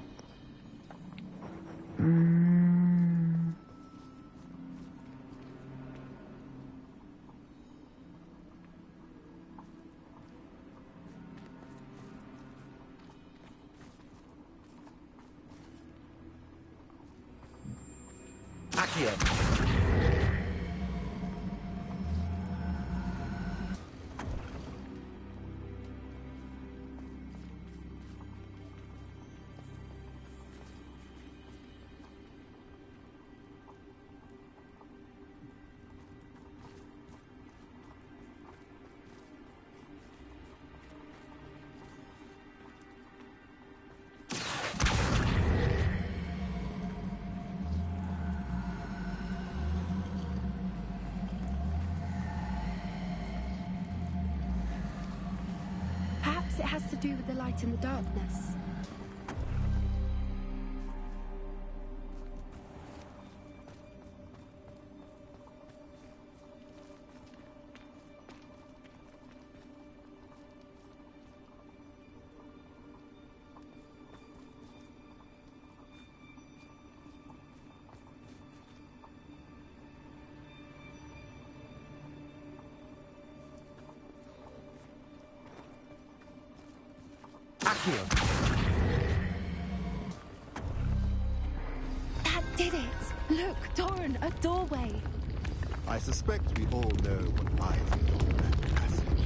Perhaps it has to do with the light and the darkness. That did it! Look, Doran, a doorway! I suspect we all know what lies beyond that passage.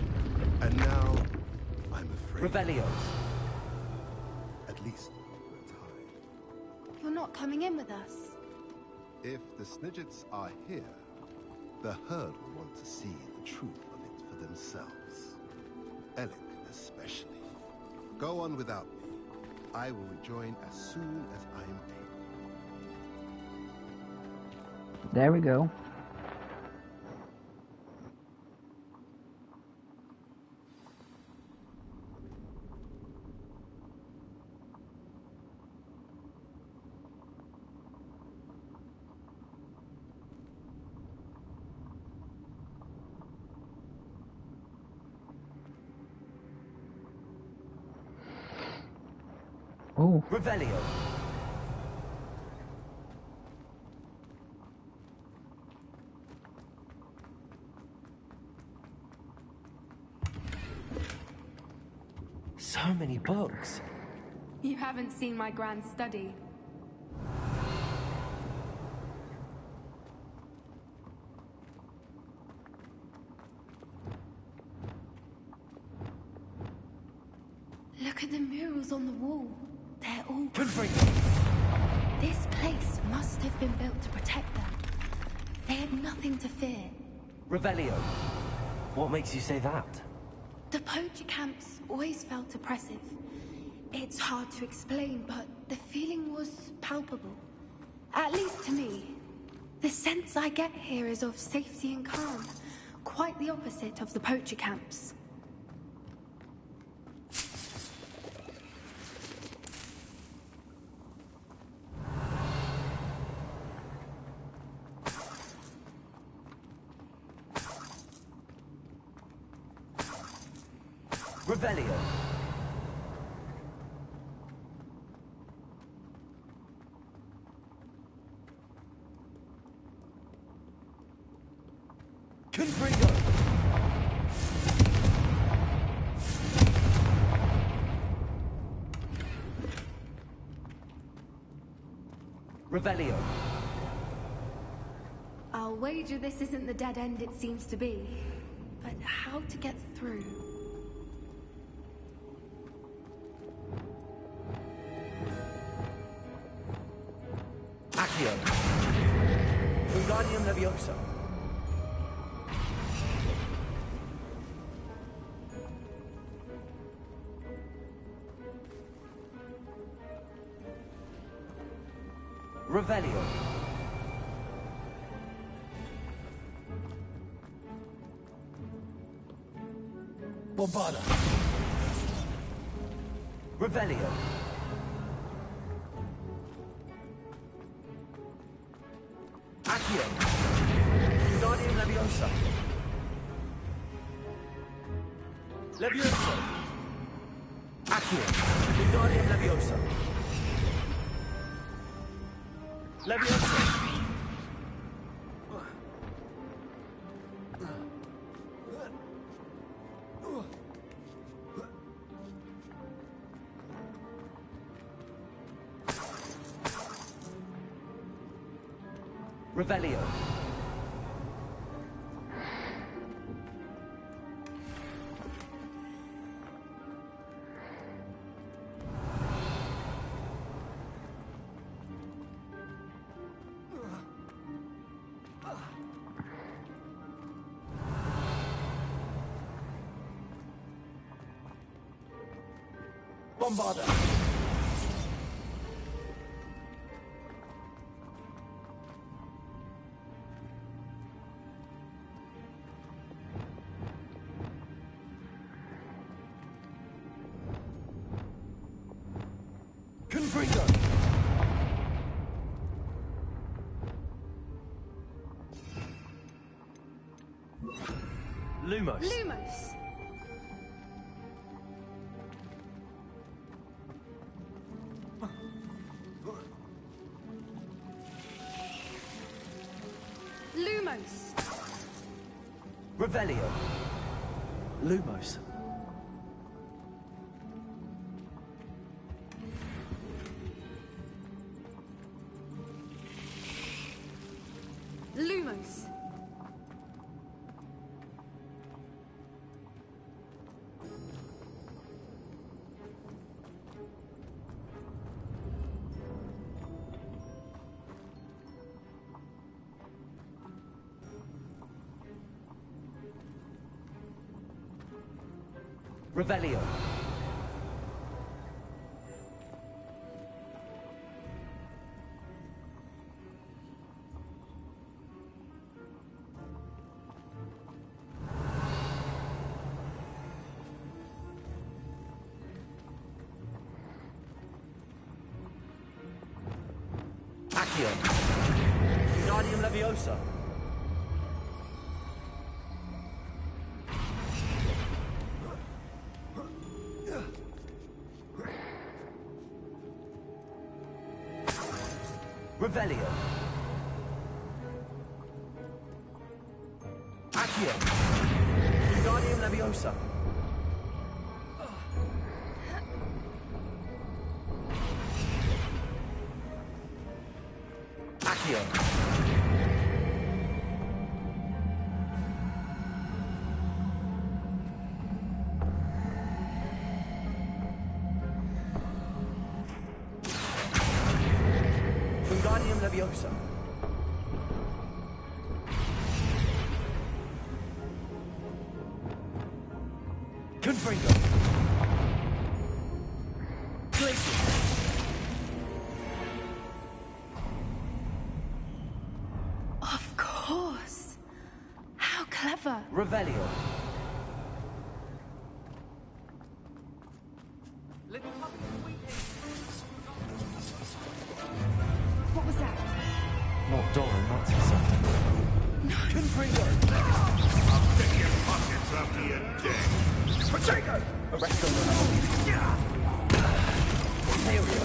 And now, I'm afraid... Revelio. At least for a time. You're not coming in with us. If the Snidgets are here, the herd will want to see the truth of it for themselves. Alec especially. Go on without me. I will rejoin as soon as I am able. There we go. Oh. Revelio. So many books. You haven't seen my grand study. Look at the murals on the wall. They're all... Confringo! This place must have been built to protect them. They had nothing to fear. Revelio. What makes you say that? The poacher camps always felt oppressive. It's hard to explain, but the feeling was palpable. At least to me. The sense I get here is of safety and calm. Quite the opposite of the poacher camps. Revelio. Confringo. Revelio. I'll wager this isn't the dead end it seems to be. But how to get through? Accio. Wingardium Leviosa. Revelio. Bombarda. Revelio. Accio. Wingardium Leviosa. Leviosa. Accio. Wingardium Leviosa. Leviosa. Revelio. Bombarda. Confringo. Lumos. Lumos! Lumos! Revelio. Lumos. Lumos! Revelio. Accio. Wingardium Leviosa. Revelio. Accio. Wingardium Leviosa. Accio. Wingardium Leviosa. Confringo. Glacier. Of course. How clever. Revelio. What was that? Not Doran, that's for certain. Confringo. I'll stick your pockets after you're dead. Potato. Arresto. Ontario.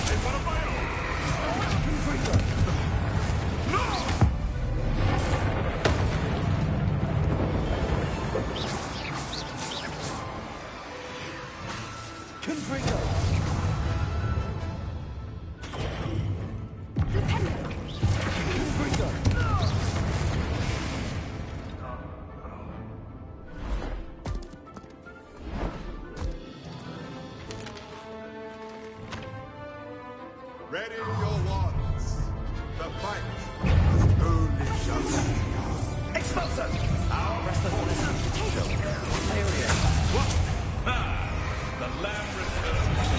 They want to fight. Confringo. No! Confringo. Confringo. Ready your wands. The fight is only just begun. Expulso. Arresto. Potato. Ontario. What? Ah, the lamb returns.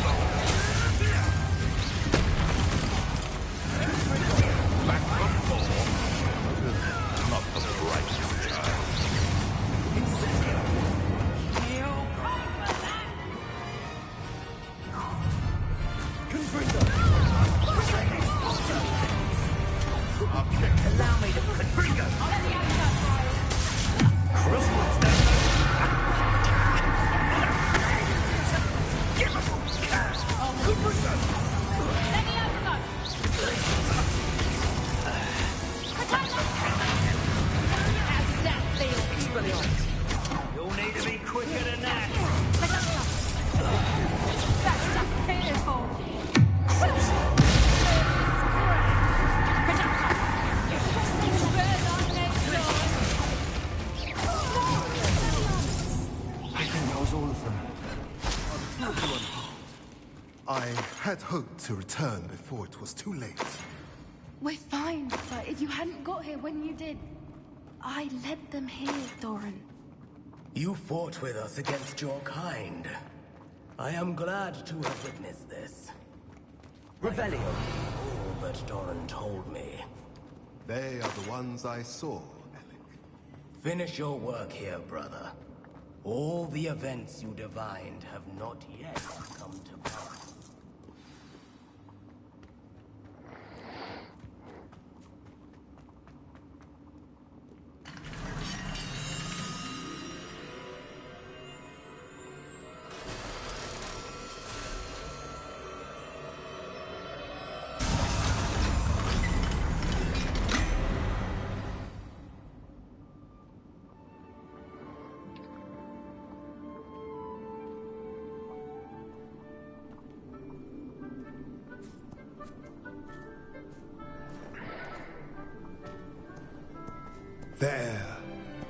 Back from four. Not the bright child. Confringo. Allow me to Confringo. You'll need to be quicker than that. That's just pitiful. I think that was all of them. I had hoped to return before it was too late. We're fine, but if you hadn't got here when you did, I led them here, Doran. You fought with us against your kind. I am glad to have witnessed this. Revelio. All that Doran told me. They are the ones I saw, Alec. Finish your work here, brother. All the events you divined have not yet come to pass.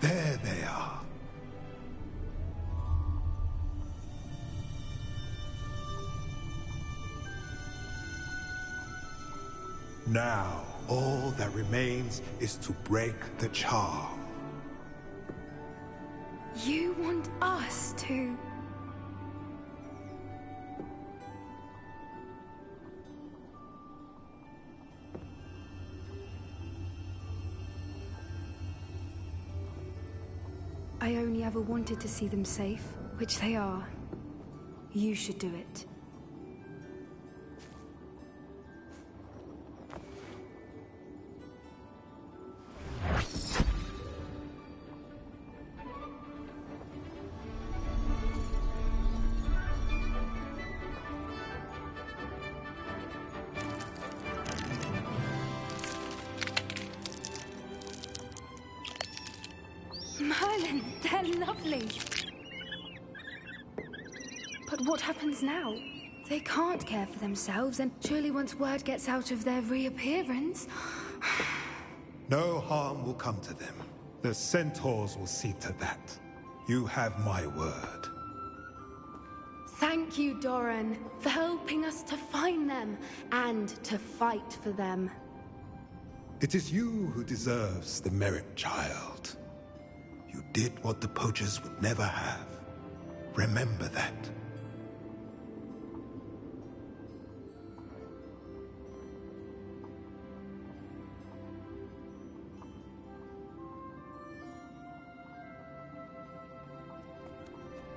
There they are. Now, all that remains is to break the charm. You want us to... I only ever wanted to see them safe, which they are. You should do it. Merlin, they're lovely. But what happens now? They can't care for themselves, and surely once word gets out of their reappearance... No harm will come to them. The centaurs will see to that. You have my word. Thank you, Doran, for helping us to find them and to fight for them. It is you who deserves the merit, child. You did what the poachers would never have. Remember that.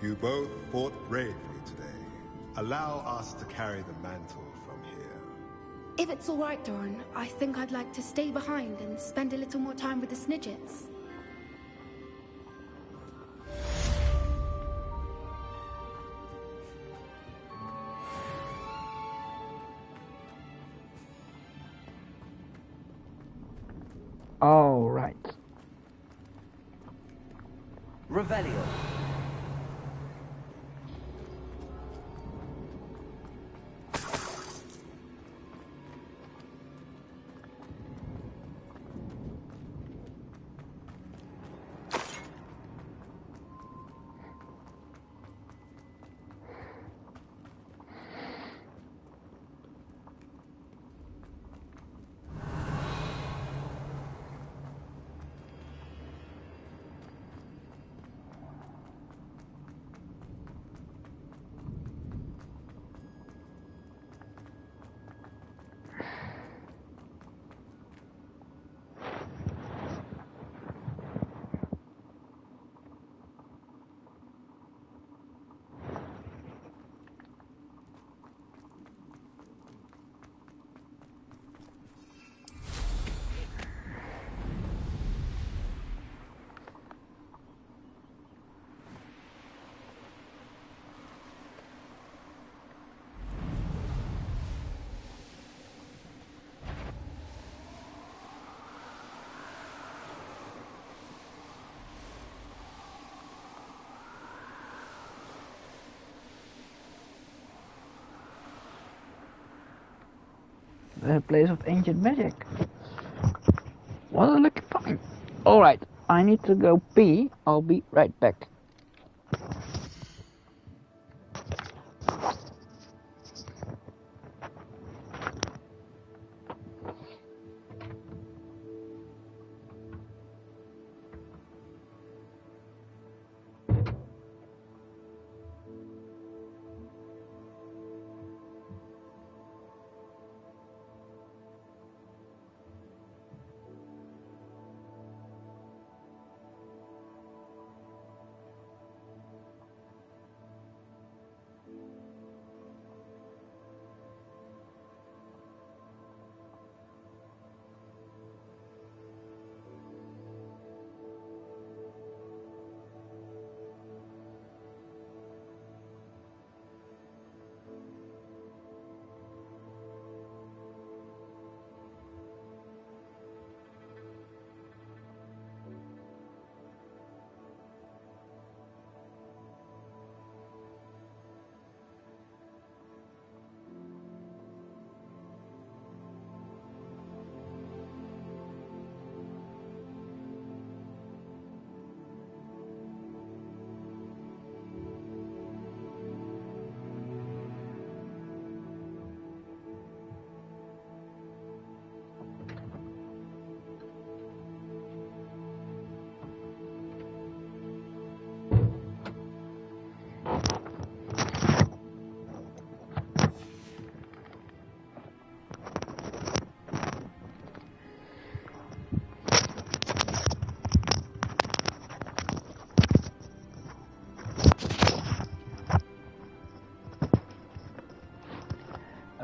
You both fought bravely today. Allow us to carry the mantle from here. If it's all right, Doran, I think I'd like to stay behind and spend a little more time with the Snidgets. All right. Revelio. The place of ancient magic. What a lucky find. Alright, I need to go pee. I'll be right back.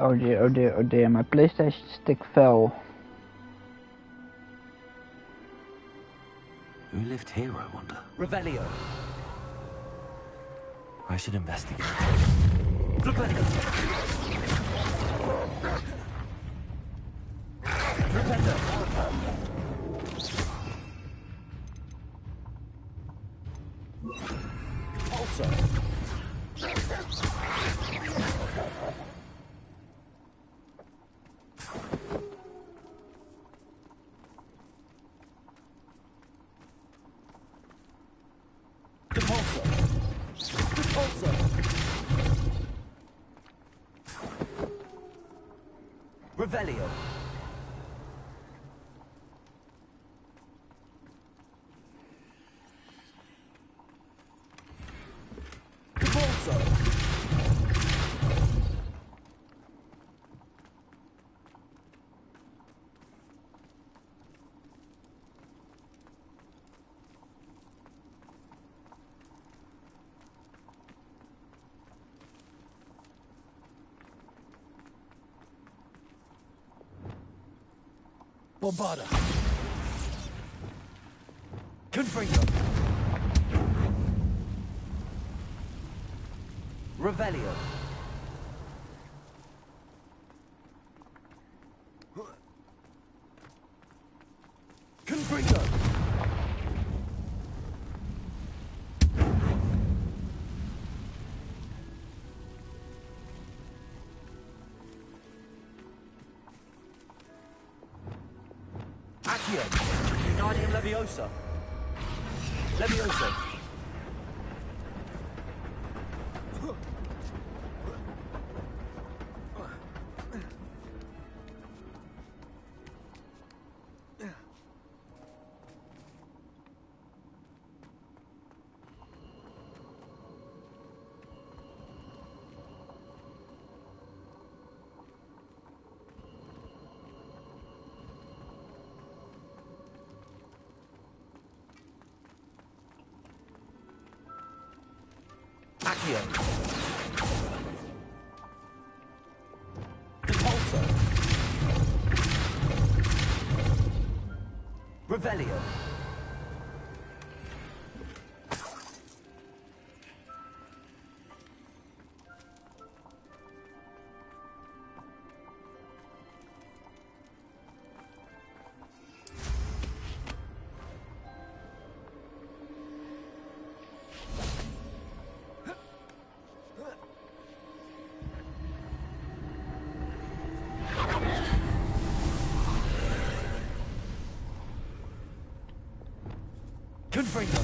Oh dear, oh dear, oh dear, my PlayStation stick fell. Who lived here, I wonder? Revelio. I should investigate. Revelio. Bombarda. Confringo. Revelio. Confringo. Accio. Guardian Leviosa. Leviosa. Accio. Repulsor. Revelio. Confringo.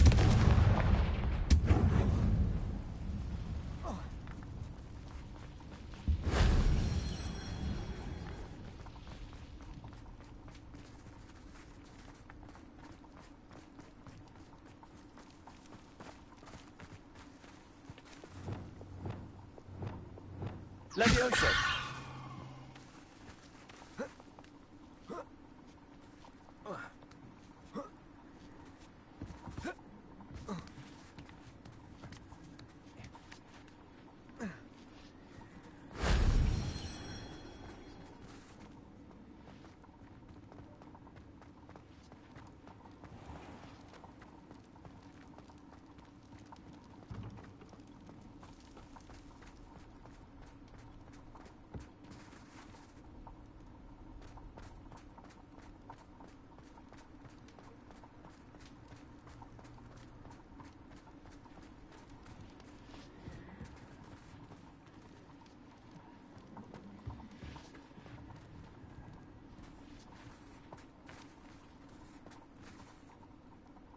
Leviosa.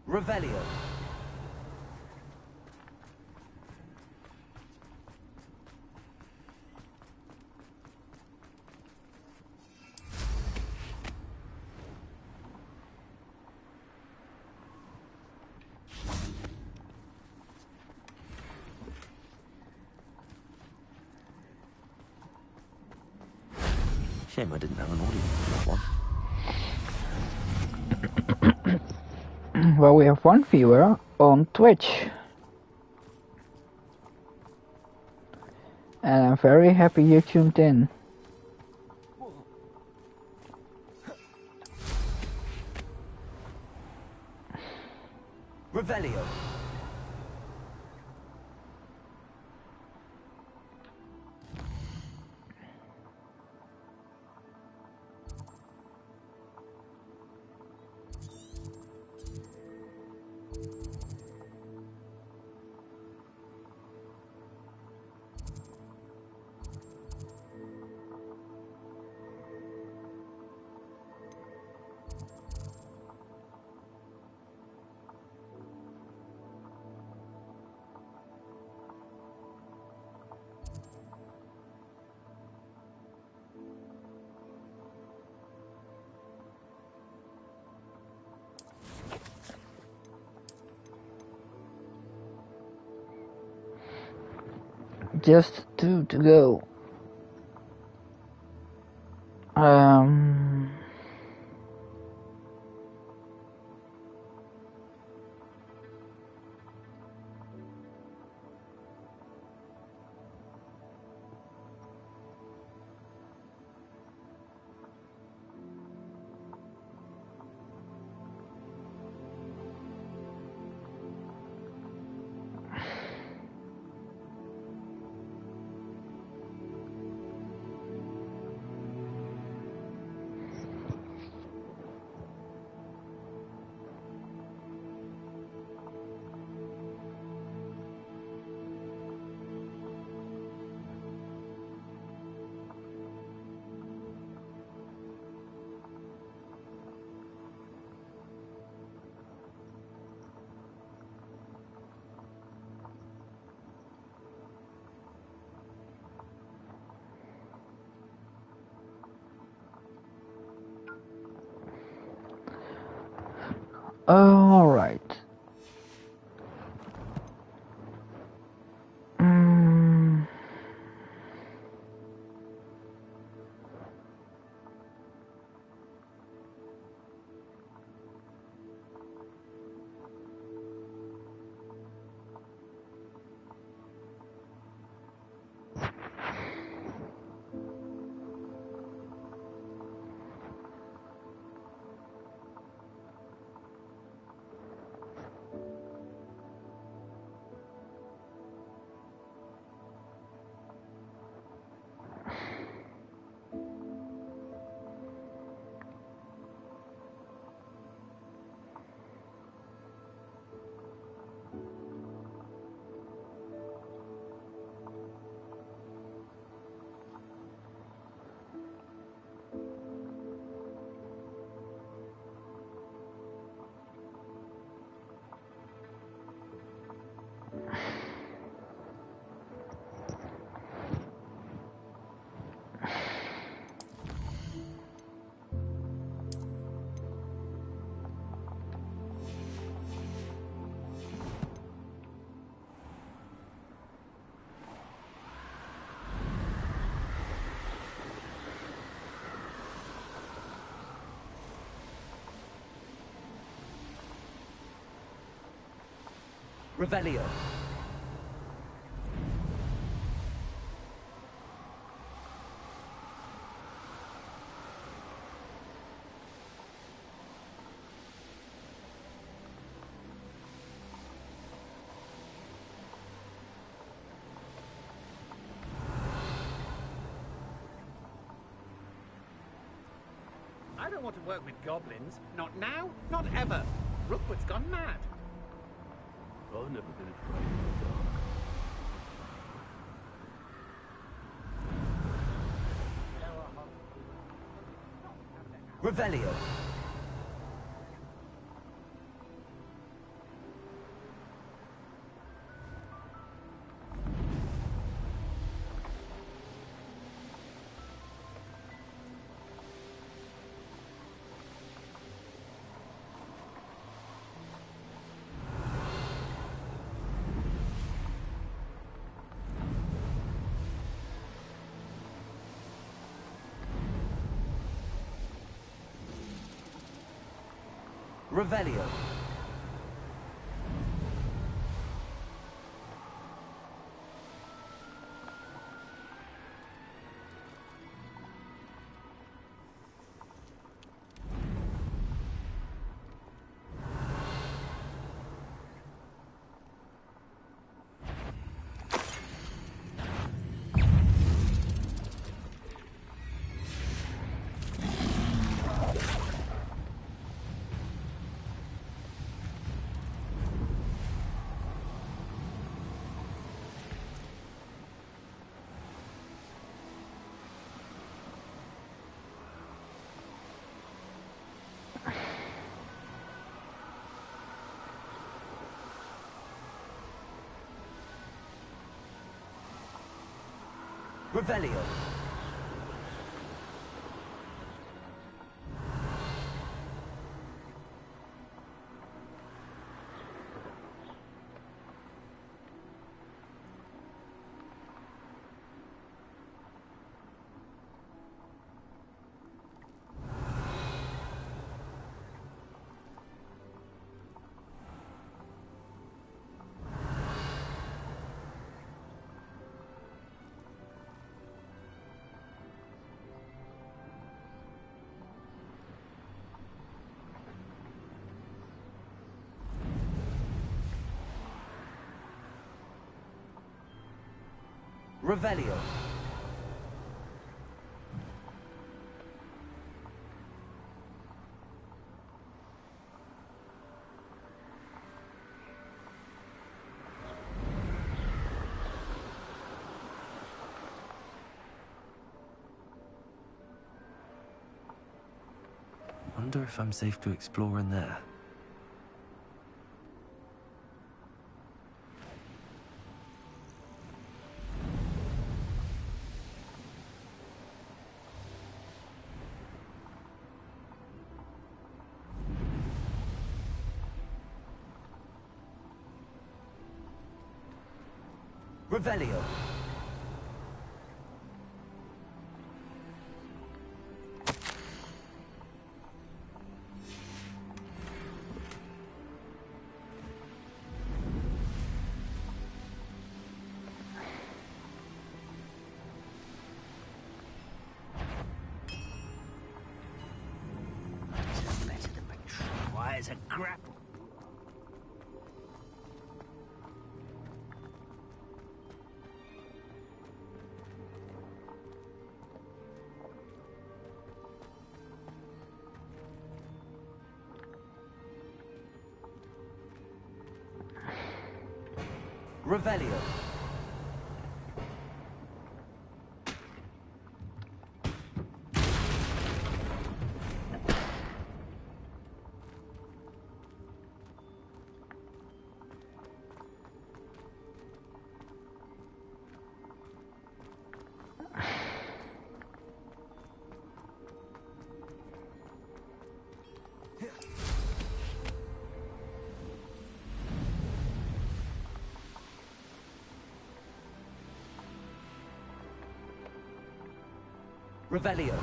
Revelio. Shame I didn't have an audience for that one. Well, we have one viewer on Twitch. And I'm very happy you tuned in. Revelio. Just two to go. Alright. Mm. Revelio. I don't want to work with goblins. Not now, not ever. Rookwood's gone mad. I've never been afraid of the dark. Revelio. Revelio. Revelio. Revelio. Wonder if I'm safe to explore in there. Revelio. Better than be dry as a grapple. Revelio. Revelio.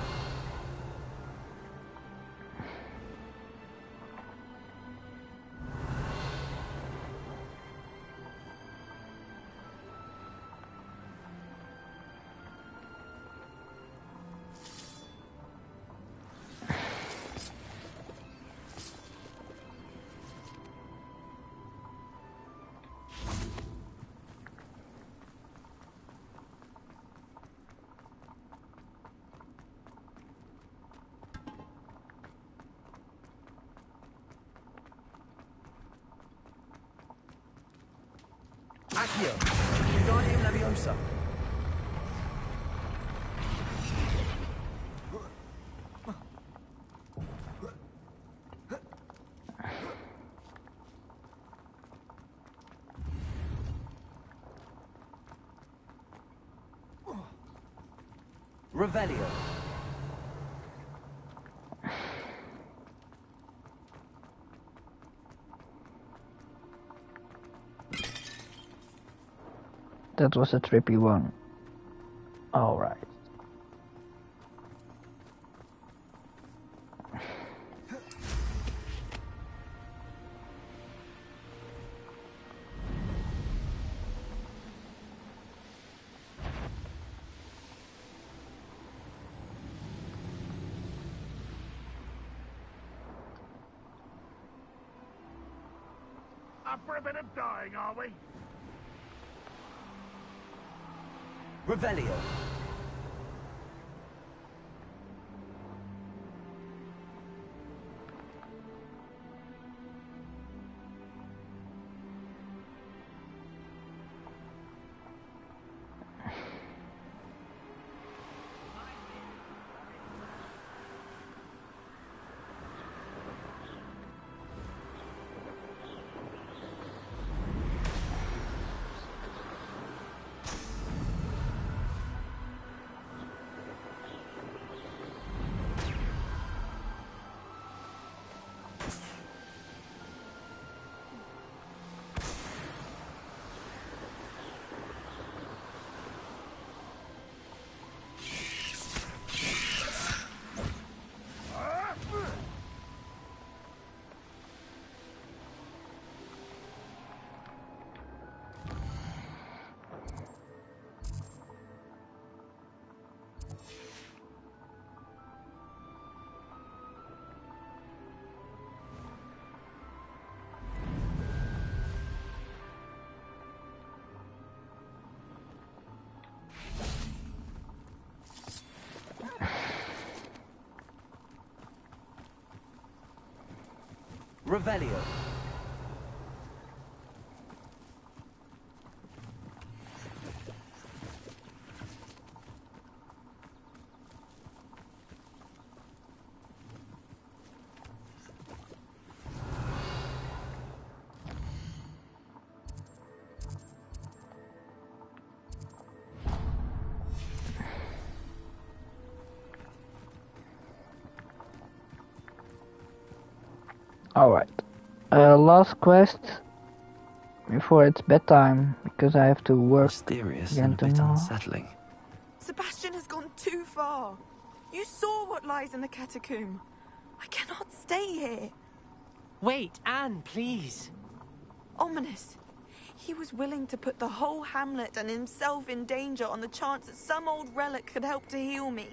Accio. Wingardium Leviosa. Revelio. That was a trippy one. Alright. Up for a bit of dying, are we? Revelio. Revelio. Alright. Last quest. before it's bedtime, because I have to work Mysterious again and a bit tomorrow. unsettling. Sebastian has gone too far. You saw what lies in the catacomb. I cannot stay here. Wait, Anne, please. Ominous. He was willing to put the whole hamlet and himself in danger on the chance that some old relic could help to heal me.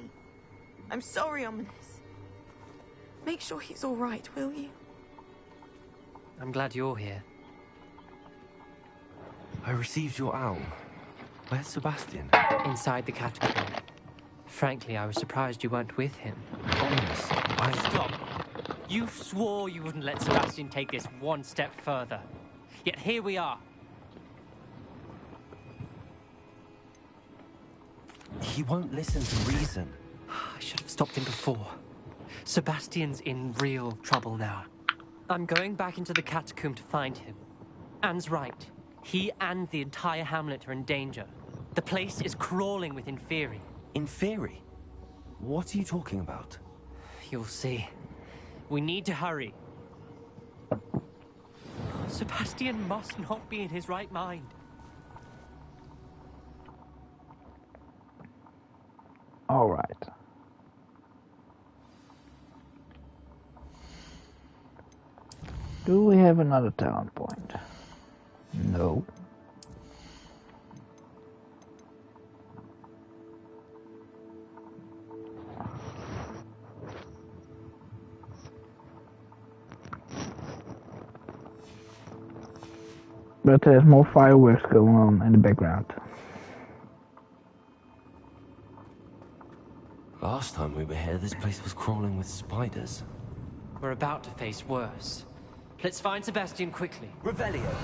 I'm sorry, Ominous. Make sure he's all right, will you? I'm glad you're here. I received your owl. Where's Sebastian? Inside the catacomb. Frankly, I was surprised you weren't with him. Ominous, Stop! You swore you wouldn't let Sebastian take this one step further. Yet here we are. He won't listen to reason. I should have stopped him before. Sebastian's in real trouble now. I'm going back into the catacomb to find him. Anne's right. He and the entire hamlet are in danger. The place is crawling with Inferi. Inferi? What are you talking about? You'll see. We need to hurry. Sebastian must not be in his right mind. All right. Do we have another talent point? No. But there's more fireworks going on in the background. Last time we were here, this place was crawling with spiders. We're about to face worse. Let's find Sebastian quickly. Revelio.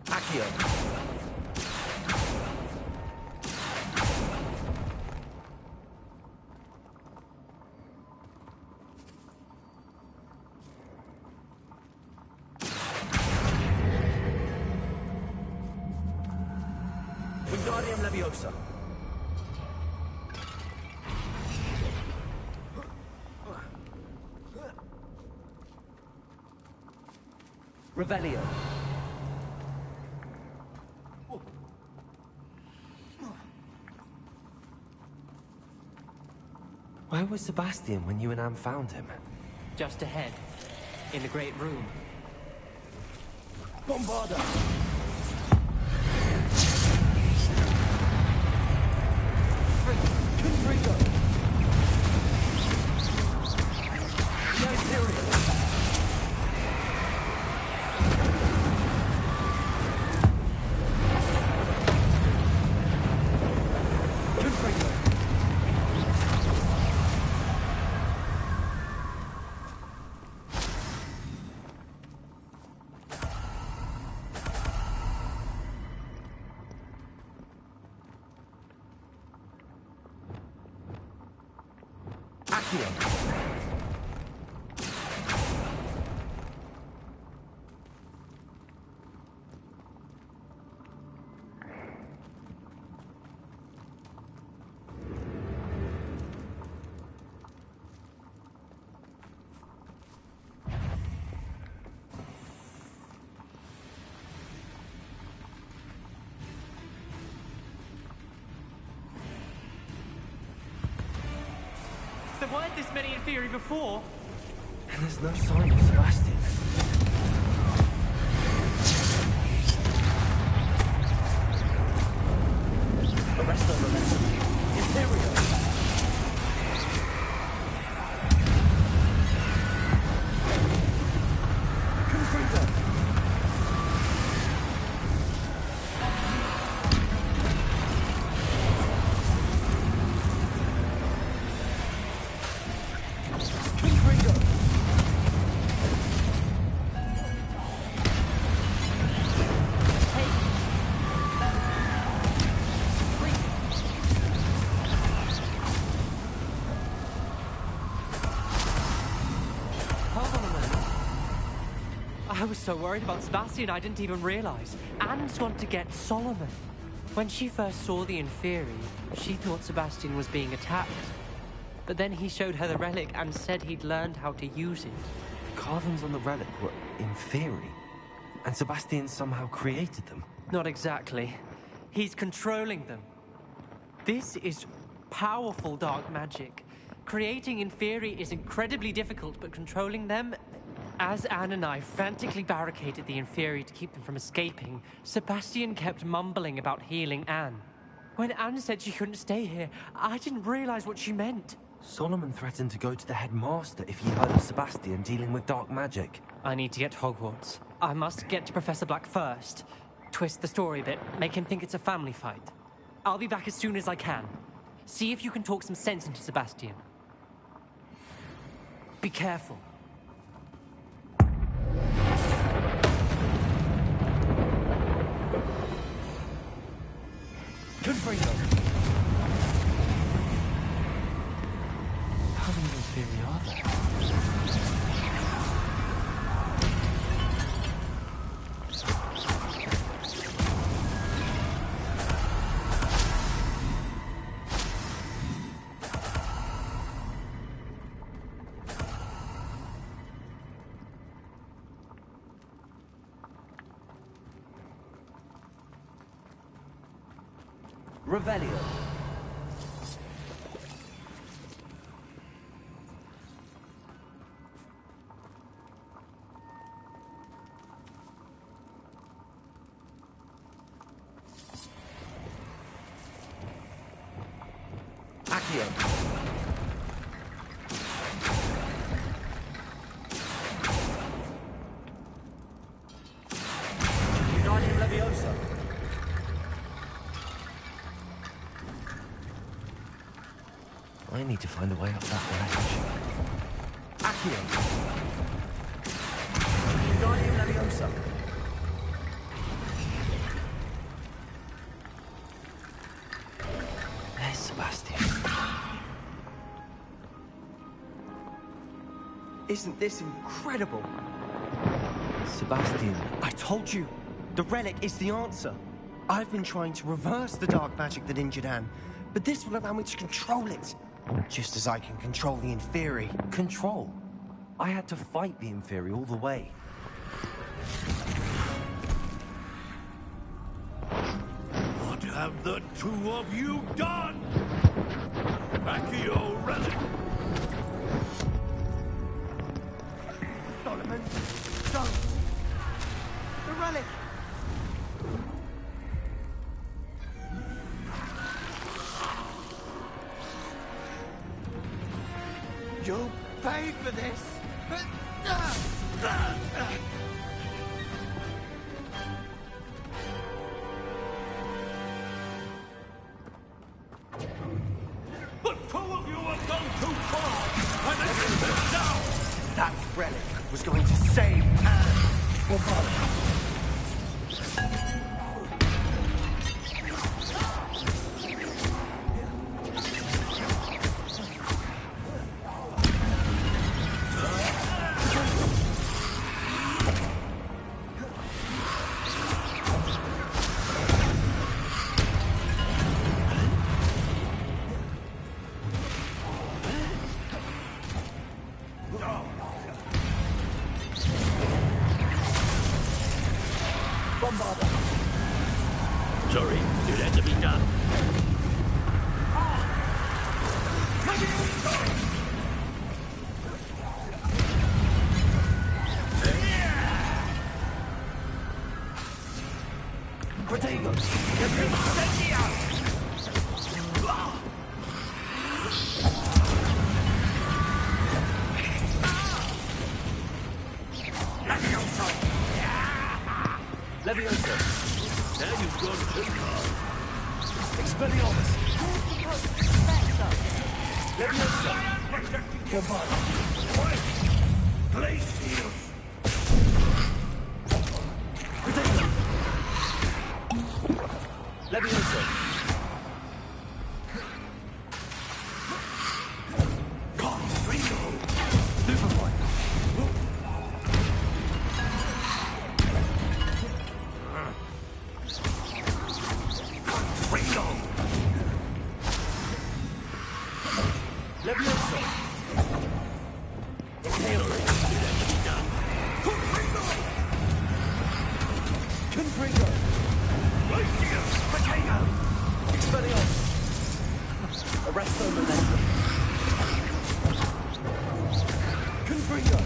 Accio. Wingardium Leviosa. Revelio. Where was Sebastian when you and Anne found him? Just ahead, in the great room. Bombarda. Confringo. Nigeria. There weren't this many Inferi before. And there's no sign of Sebastian. Arresto momentum. Imperial. Confringo. I was so worried about Sebastian I didn't even realize. Anne's gone to get Solomon. When she first saw the Inferi, she thought Sebastian was being attacked. But then he showed her the relic and said he'd learned how to use it. The carvings on the relic were inferi, and Sebastian somehow created them. Not exactly. He's controlling them. This is powerful dark magic. Creating inferi is incredibly difficult, but controlling them... As Anne and I frantically barricaded the inferi to keep them from escaping, Sebastian kept mumbling about healing Anne. When Anne said she couldn't stay here, I didn't realize what she meant. Solomon threatened to go to the headmaster if he heard of Sebastian dealing with dark magic. I need to get to Hogwarts. I must get to Professor Black first. Twist the story a bit, make him think it's a family fight. I'll be back as soon as I can. See if you can talk some sense into Sebastian. Be careful. Good for you. How many inferi are there? Revelio. Accio. United Leviosa. I need to find a way up that ledge. Accio. United Leviosa. There's Sebastian. Isn't this incredible? Sebastian. I told you, the relic is the answer. I've been trying to reverse the dark magic that injured Anne, but this will allow me to control it. Just as I can control the inferi. Control? I had to fight the inferi all the way. What have the two of you done? Accio relic! Solomon, don't! The relic! You'll pay for this! But two of you have gone too far! And it is now! That relic was going to save Anne! Sorry, it had to be done. Protego! Leviosa! Now you've gone too far. Expelliarmus! Leviosa! Campana! Glacius! Protego! Leviosa! Confringo! Stupefy! Confringo! Levioso! Impale! It had to be done. Confringo! Right here! Potato! Expelliarmus! Arresto momentum. Confringo!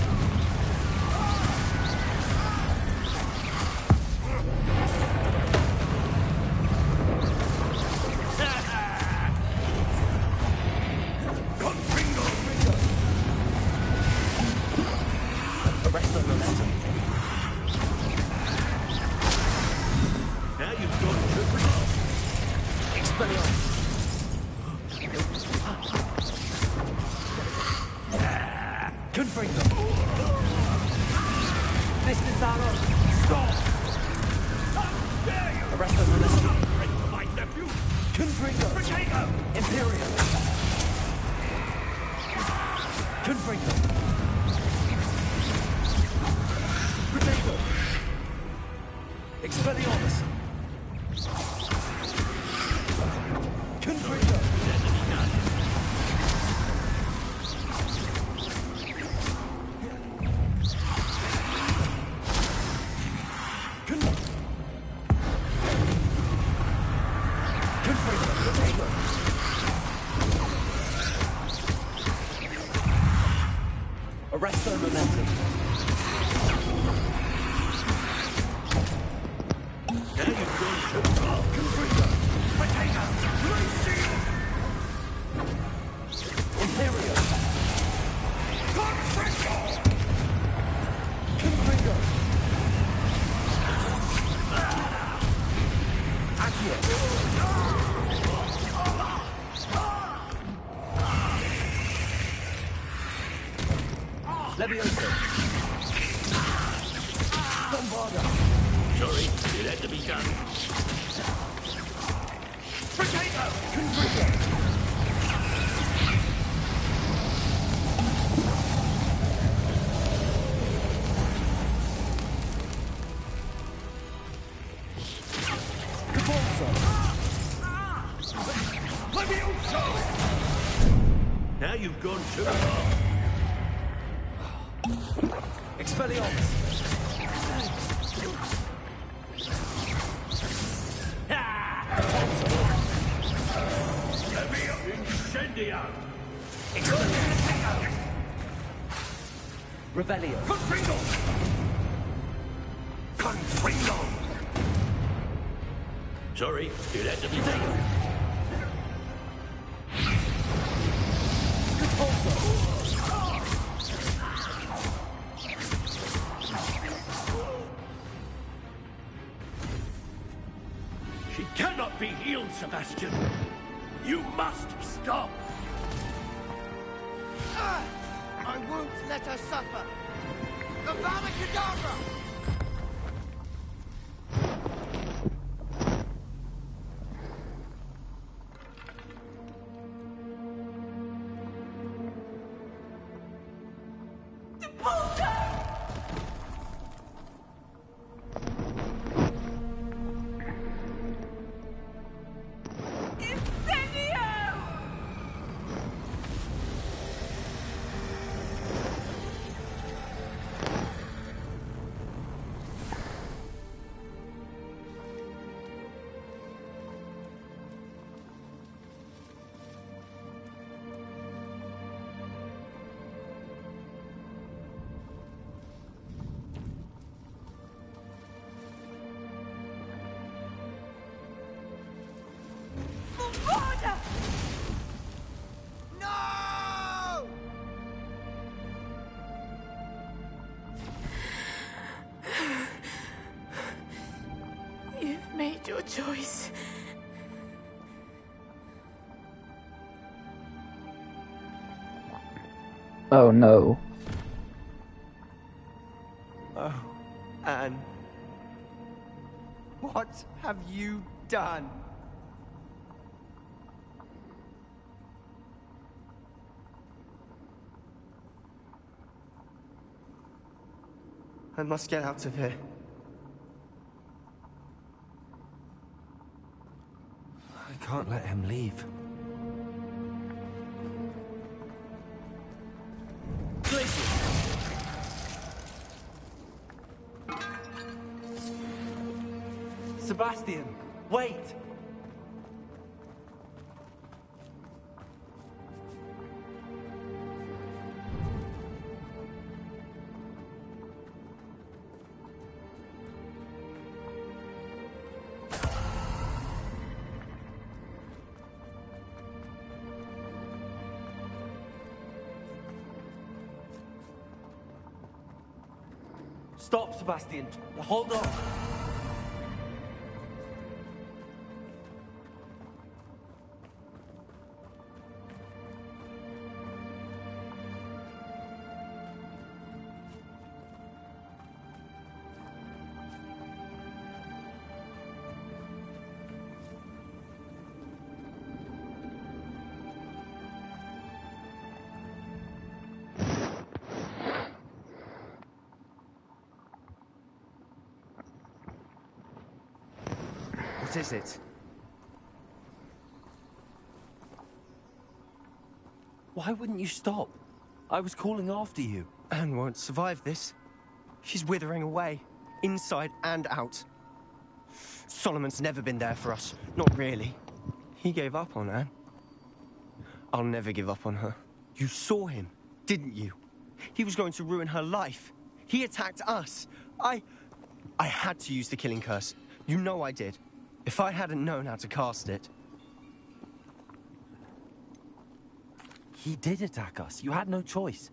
Arresto momentum. Now you've got triple. Expelliarmus. Confringo. Mr. Zaro, stop! How dare you! Arresto momentum. Right to my nephew. Confringo. Potato. Imperial. Confringo. Potato. Expelliarmus. Confringo. Arresto momentum. Now you've gone to Confringo. Potato. Lucio. Imperial. Confringo. Confringo. Accio. Levioso. Bombarda. Sorry, it had to be done. Potato! Confringo. Cabolso. Levioso! Now you've gone too far. Expelliarmus! Levio Incendio! Expelliarmus! Revelio! Confringo! Confringo! Sorry, it had to be taken. Repulso! She cannot be healed, Sebastian. You must stop. I won't let her suffer. Avada Kedavra! No! You've made your choice. Oh no. Oh, Anne. What have you done? I must get out of here. I can't let him leave. Sebastian, wait! Stop, Sebastian. Hold on. What is it? Why wouldn't you stop? I was calling after you. Anne won't survive this. She's withering away, inside and out. Solomon's never been there for us. Not really. He gave up on Anne. I'll never give up on her. You saw him, didn't you? He was going to ruin her life. He attacked us. I had to use the killing curse. You know I did. If I hadn't known how to cast it... He did attack us. You had no choice.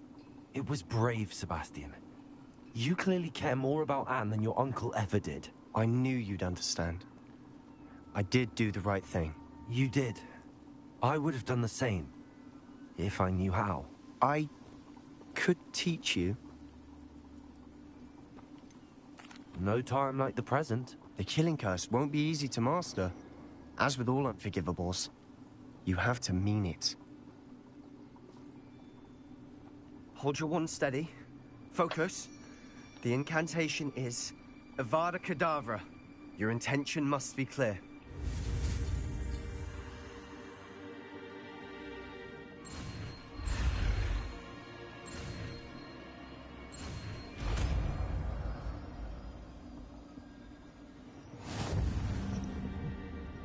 It was brave, Sebastian. You clearly care more about Anne than your uncle ever did. I knew you'd understand. I did do the right thing. You did. I would have done the same, if I knew how. I could teach you. No time like the present. The killing curse won't be easy to master. As with all unforgivables, you have to mean it. Hold your wand steady. Focus. The incantation is Avada Kedavra. Your intention must be clear.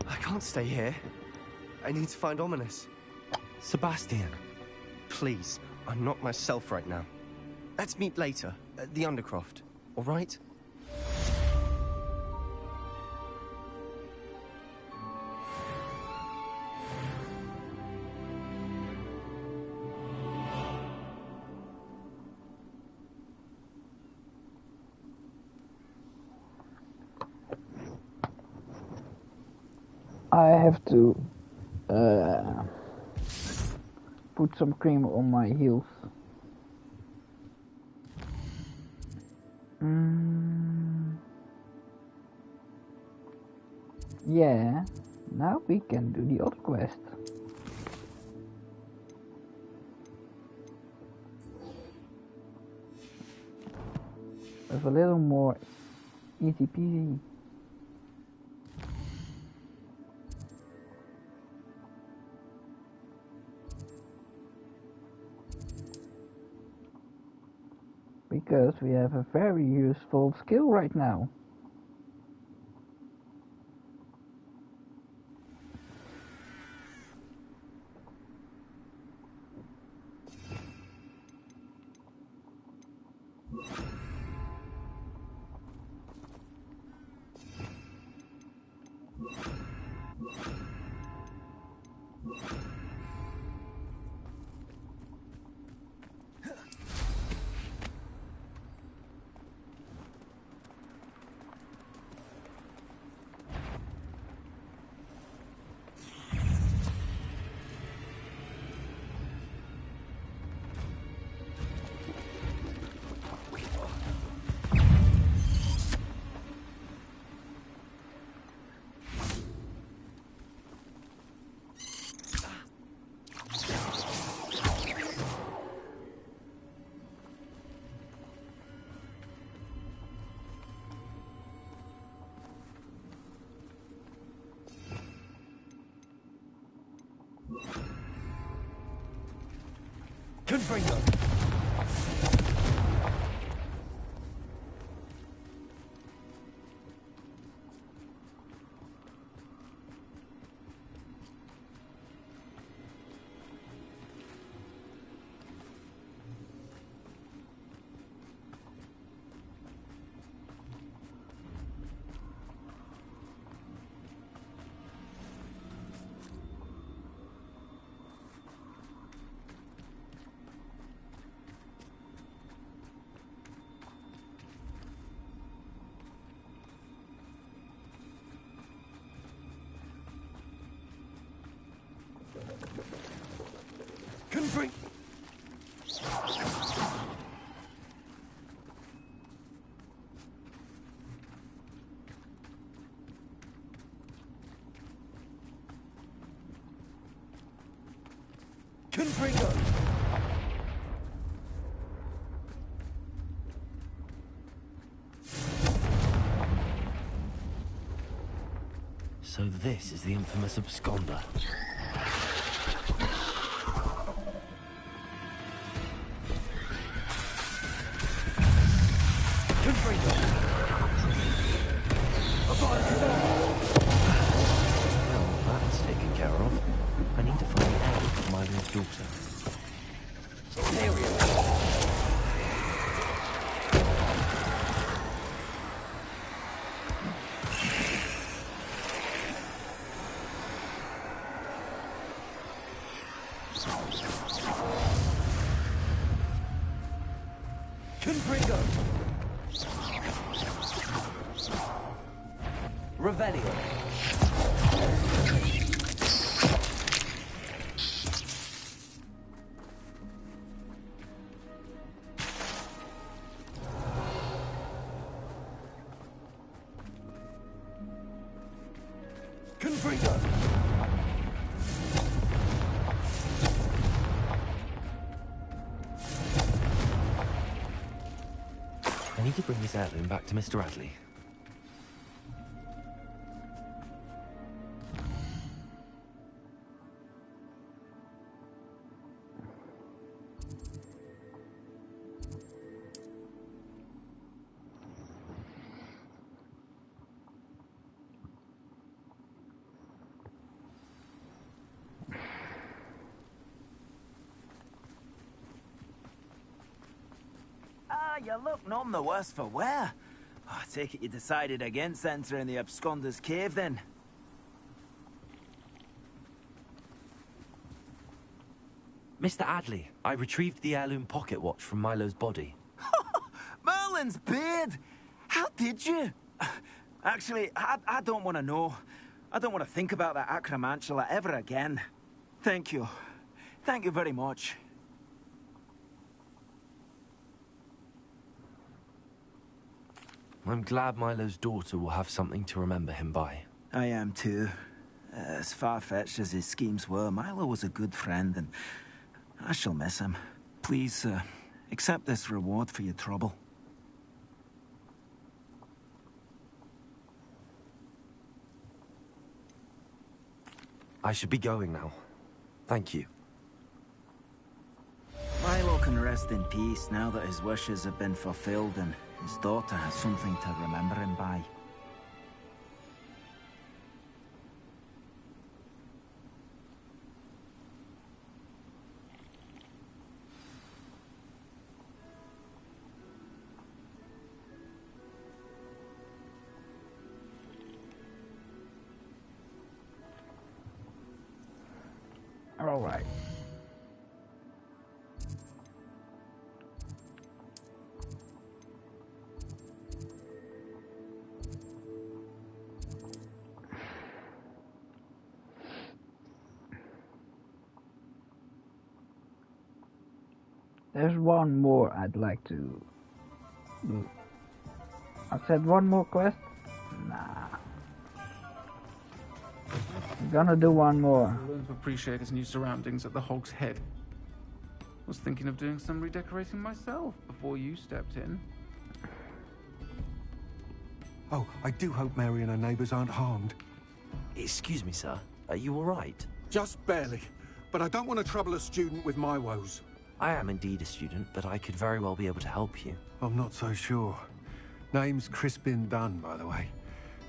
I can't stay here. I need to find Ominous. Sebastian. Please, I'm not myself right now. Let's meet later, at the Undercroft, all right? I have to put some cream on my heels. Yeah, now we can do the other quest. With a little more easy peasy. Because we have a very useful skill right now. Confringo! Confront. Confringo. So this is the infamous absconder. Well, that's taken care of. I need to find the heir for my little daughter. There we are. Confringo. Revelio. Confringo. I need to bring this heirloom back to Mr. Adley. You look none the worse for wear. I take it you decided against entering the absconder's cave, then? Mr. Adley, I retrieved the heirloom pocket watch from Milo's body. Merlin's beard! How did you? Actually, I don't want to know. I don't want to think about that acromantula ever again. Thank you. Thank you very much. I'm glad Milo's daughter will have something to remember him by. I am too. As far-fetched as his schemes were, Milo was a good friend, and I shall miss him. Please, accept this reward for your trouble. I should be going now. Thank you. Milo can rest in peace now that his wishes have been fulfilled and his daughter has something to remember him by. All right. There's one more I'd like to do. I said one more quest? Nah. I'm gonna do one more. I'll learn to appreciate his new surroundings at the Hog's Head. Was thinking of doing some redecorating myself before you stepped in. Oh, I do hope Mary and her neighbours aren't harmed. Excuse me, sir. Are you all right? Just barely. But I don't want to trouble a student with my woes. I am indeed a student, but I could very well be able to help you. I'm not so sure. Name's Crispin Dunn, by the way.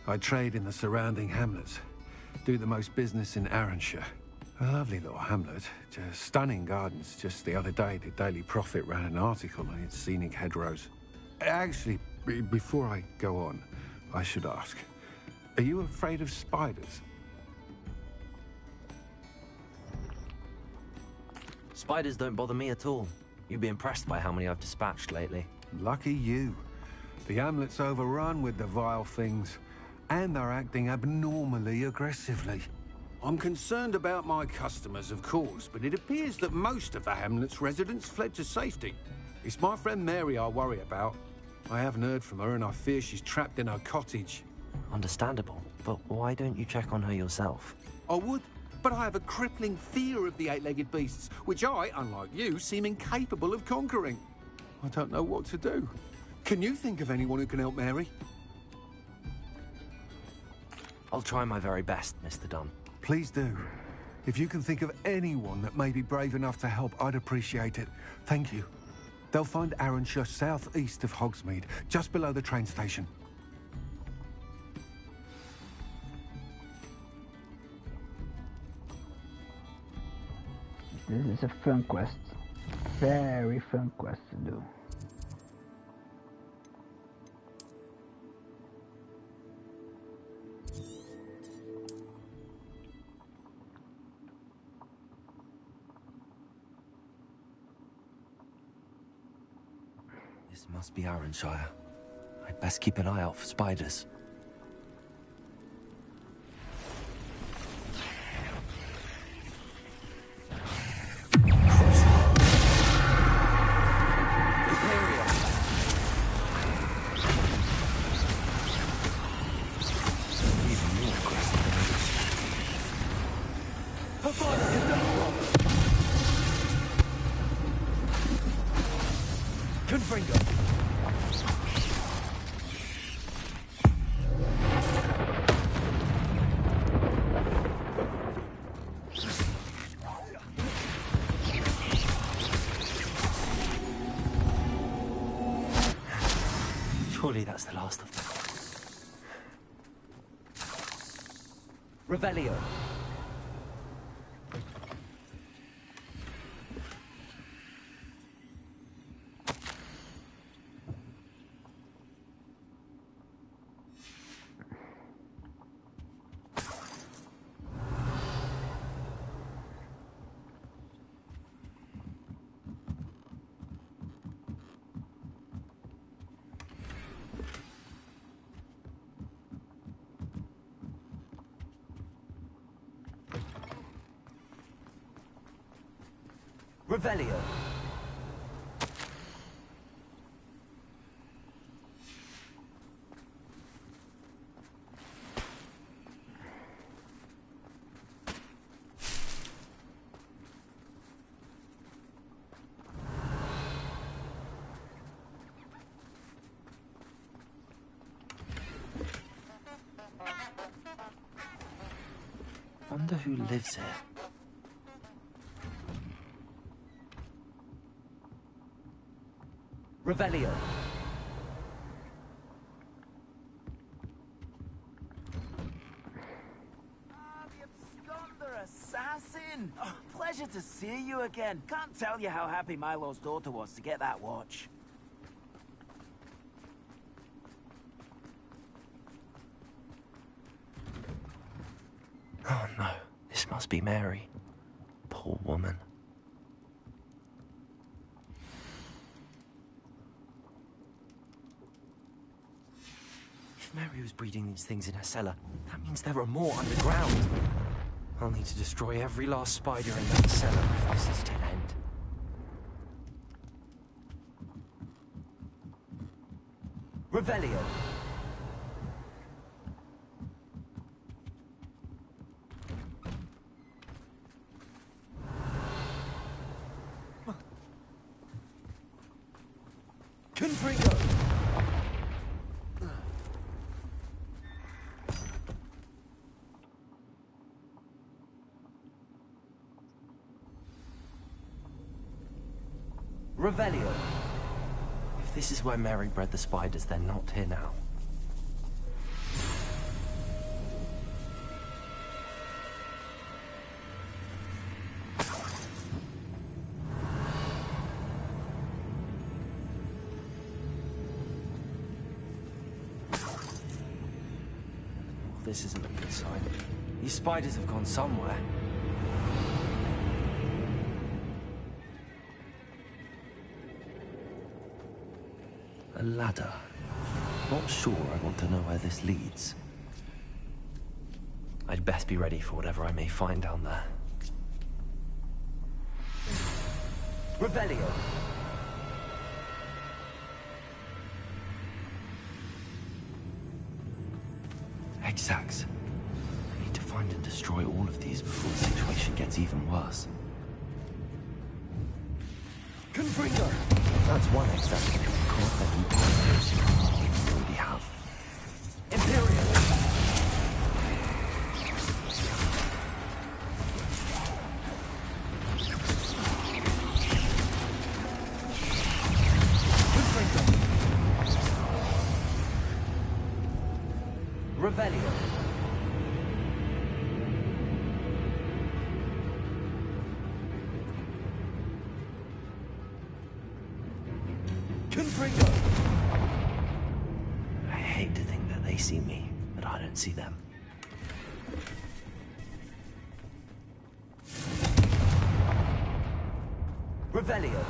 I trade in the surrounding hamlets. Do the most business in Arranshire. A lovely little hamlet. Just stunning gardens. Just the other day, the Daily Prophet ran an article on its scenic hedgerows. Actually, before I go on, I should ask. Are you afraid of spiders? Spiders don't bother me at all. You'd be impressed by how many I've dispatched lately. Lucky you. The hamlet's overrun with the vile things, and they're acting abnormally aggressively. I'm concerned about my customers, of course, but it appears that most of the hamlet's residents fled to safety. It's my friend Mary I worry about. I haven't heard from her, and I fear she's trapped in her cottage. Understandable, but why don't you check on her yourself? I would, but I have a crippling fear of the eight-legged beasts, which I, unlike you, seem incapable of conquering. I don't know what to do. Can you think of anyone who can help Mary? I'll try my very best, Mr. Dunn. Please do. If you can think of anyone that may be brave enough to help, I'd appreciate it. Thank you. They'll find Arranshire southeast of Hogsmeade, just below the train station. This is a fun quest. Very fun quest to do. This must be Arranshire. I'd best keep an eye out for spiders. Surely that's the last of them. Revelio. Revelio. Wonder who lives here. Revelio. The absconder assassin! Oh, pleasure to see you again. Can't tell you how happy Milo's daughter was to get that watch. Oh no, this must be Mary. Poor woman. If Mary was breeding these things in her cellar, that means there are more underground. I'll need to destroy every last spider in that cellar if this is to end. Revelio. Confringo. Revelio. If this is where Mary bred the spiders, they're not here now. This isn't a good sign. These spiders have gone somewhere. A ladder. Not sure I want to know where this leads. I'd best be ready for whatever I may find down there. Revelio. Egg-sacks. I need to find and destroy all of these before the situation gets even worse. Confringo! That's one egg-sack. We already have. Imperial! Revelio. Confringo. I hate to think that they see me, but I don't see them. Revelio.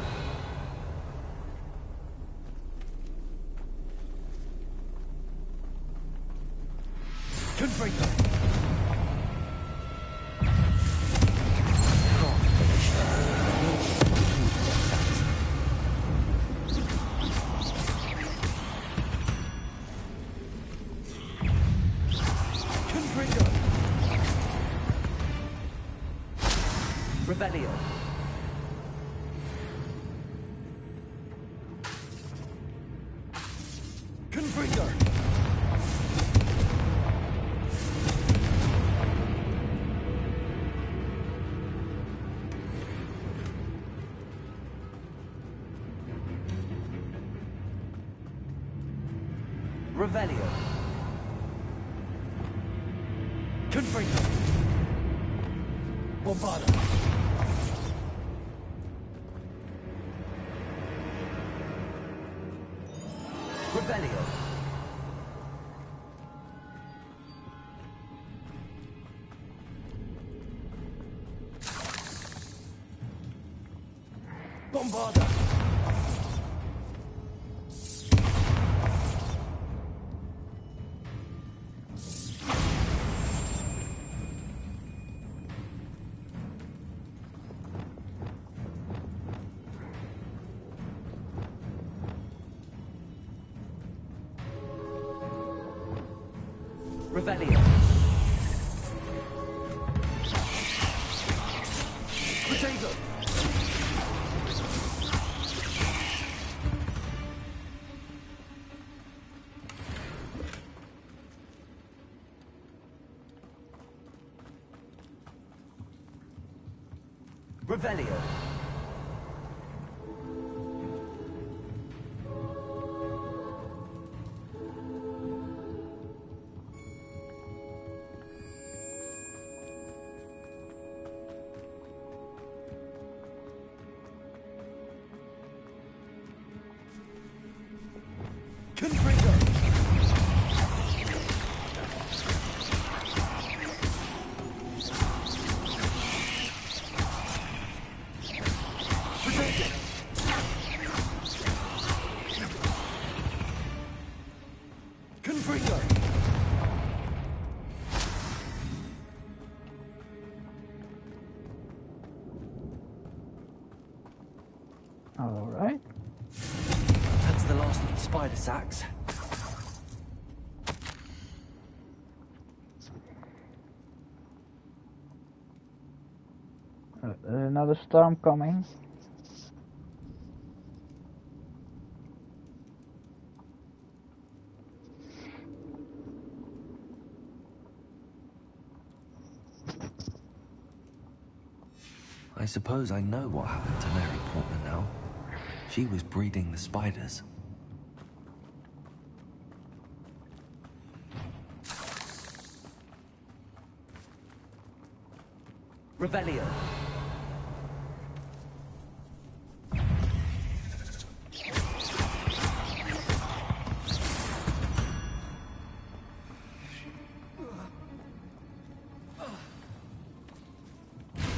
Confringo. Revelio. Confringo. Revelio. Confringo. Bombarda. Revelio. Bombarda. Revelio. Potato. Revelio. Confringo. Confringo. All right. That's the last of the spider sacks. There's another storm coming. I suppose I know what happened to Mary Portman now. She was breeding the spiders. Revelio.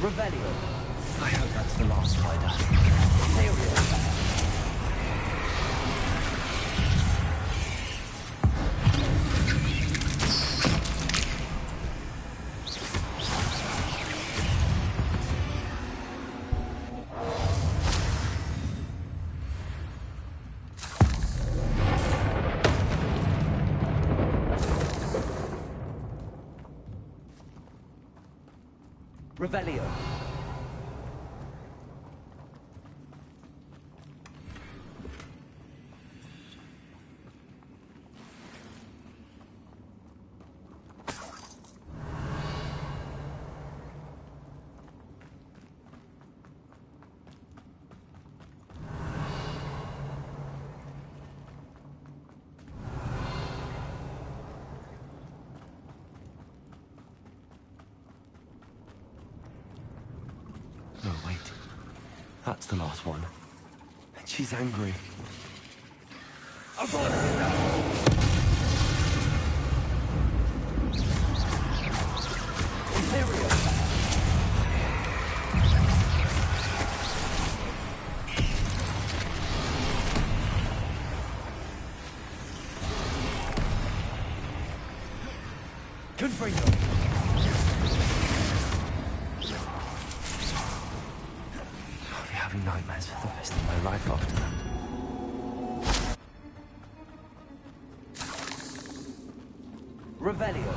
Revelio. I hope that's the last spider. Revelio. No, wait. That's the last one. And she's angry. Confringo. I'll be having nightmares for the rest of my life after that. Revelio.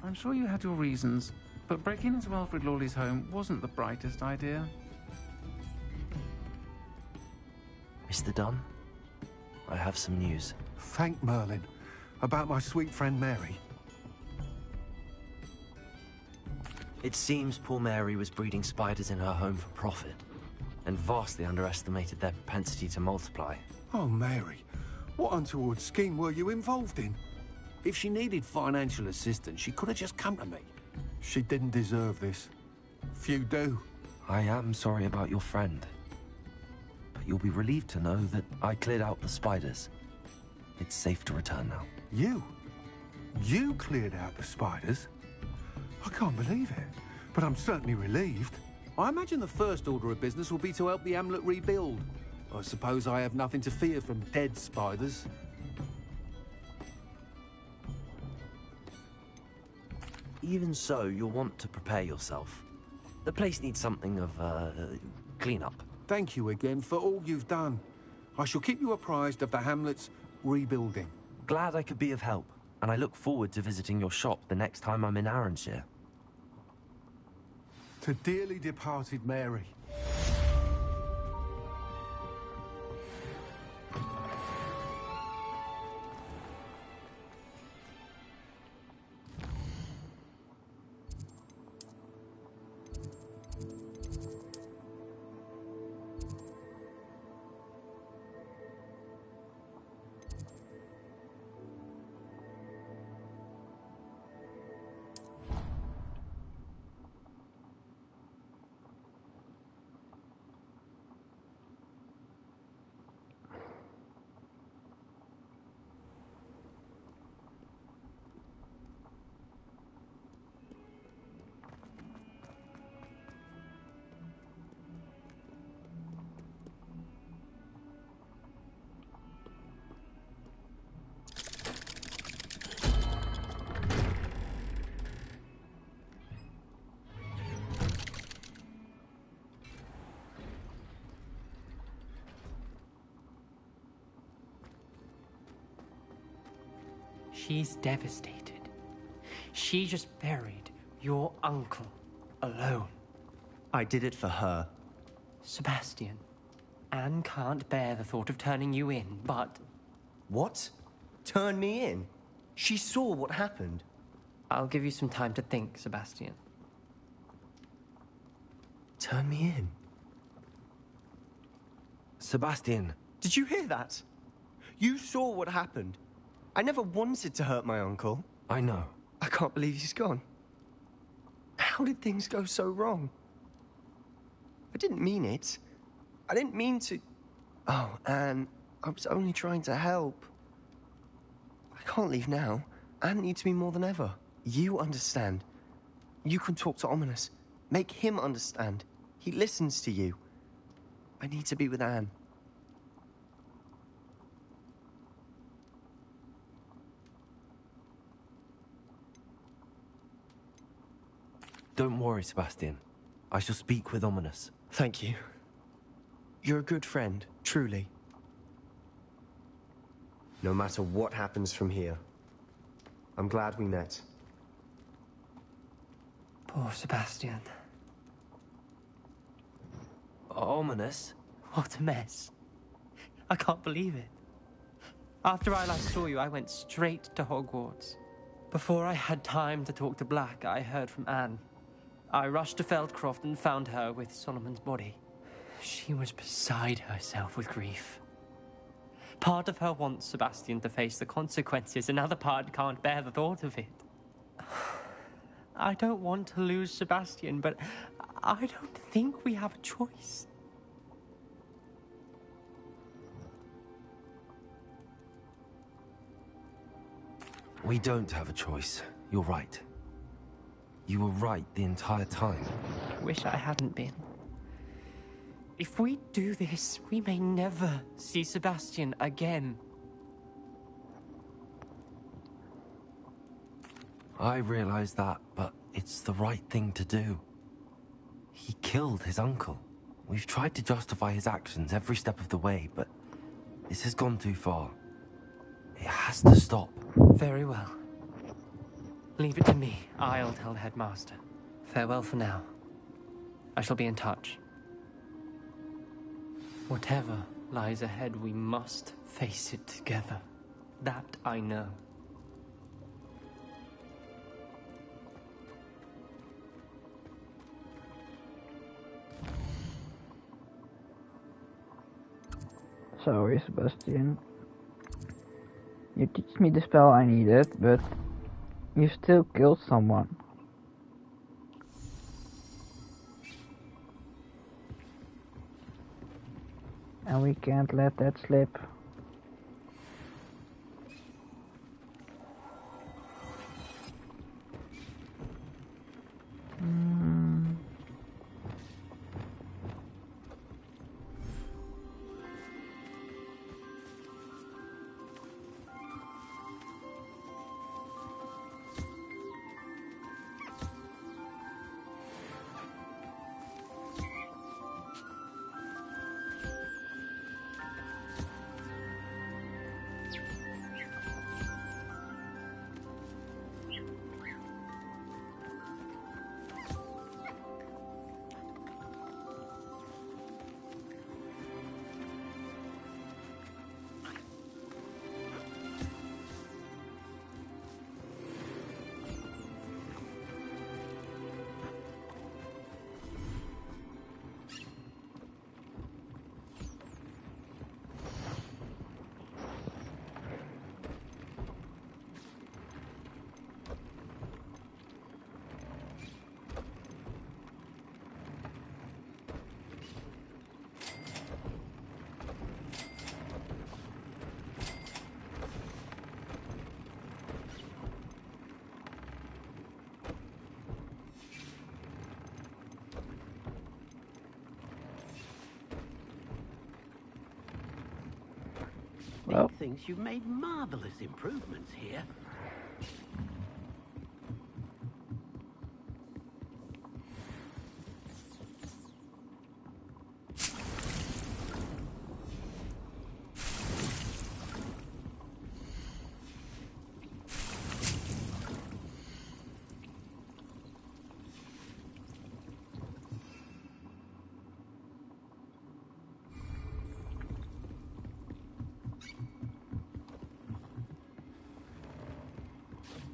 I'm sure you had your reasons, but breaking into Alfred Lawley's home wasn't the brightest idea. Mr. Dunn, I have some news. Thank Merlin. About my sweet friend Mary. It seems poor Mary was breeding spiders in her home for profit, and vastly underestimated their propensity to multiply. Oh, Mary. What untoward scheme were you involved in? If she needed financial assistance, she could have just come to me. She didn't deserve this. Few do. I am sorry about your friend. But you'll be relieved to know that I cleared out the spiders. It's safe to return now. You? You cleared out the spiders? I can't believe it, but I'm certainly relieved. I imagine the first order of business will be to help the amulet rebuild. I suppose I have nothing to fear from dead spiders. Even so, you'll want to prepare yourself. The place needs something of, clean-up. Thank you again for all you've done. I shall keep you apprised of the hamlet's rebuilding. Glad I could be of help, and I look forward to visiting your shop the next time I'm in Arranshire. To dearly departed Mary. She's devastated. She just buried your uncle alone. I did it for her. Sebastian, Anne can't bear the thought of turning you in, but... What? Turn me in? She saw what happened. I'll give you some time to think, Sebastian. Turn me in? Sebastian. Did you hear that? You saw what happened. I never wanted to hurt my uncle. I know. I can't believe he's gone. How did things go so wrong? I didn't mean it. I didn't mean to... Oh, Anne, I was only trying to help. I can't leave now. Anne needs me more than ever. You understand. You can talk to Ominous. Make him understand. He listens to you. I need to be with Anne. Don't worry, Sebastian. I shall speak with Ominous. Thank you. You're a good friend, truly. No matter what happens from here, I'm glad we met. Poor Sebastian. Ominous? What a mess. I can't believe it. After I last saw you, I went straight to Hogwarts. Before I had time to talk to Black, I heard from Anne. I rushed to Feldcroft and found her with Solomon's body. She was beside herself with grief. Part of her wants Sebastian to face the consequences, another part can't bear the thought of it. I don't want to lose Sebastian, but I don't think we have a choice. We don't have a choice. You're right. You were right the entire time. Wish I hadn't been. If we do this, we may never see Sebastian again. I realize that, but it's the right thing to do. He killed his uncle. We've tried to justify his actions every step of the way, but this has gone too far. It has to stop. Very well. Leave it to me. I'll tell the headmaster. Farewell for now. I shall be in touch. Whatever lies ahead, we must face it together. That I know. Sorry, Sebastian. You teach me the spell I needed, but you still killed someone. And we can't let that slip. Well. Dick thinks you've made marvelous improvements here.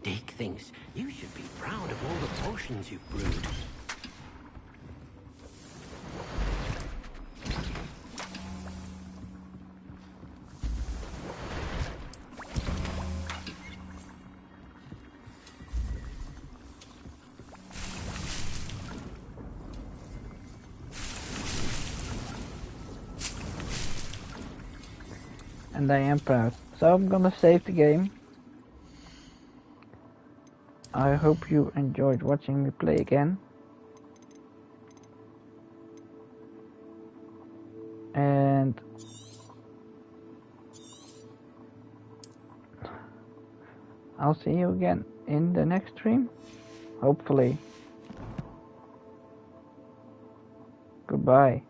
Dick thinks you should be proud of all the potions you've brewed. And I am proud. So I'm gonna save the game. I hope you enjoyed watching me play again. And I'll see you again in the next stream. Hopefully. Goodbye.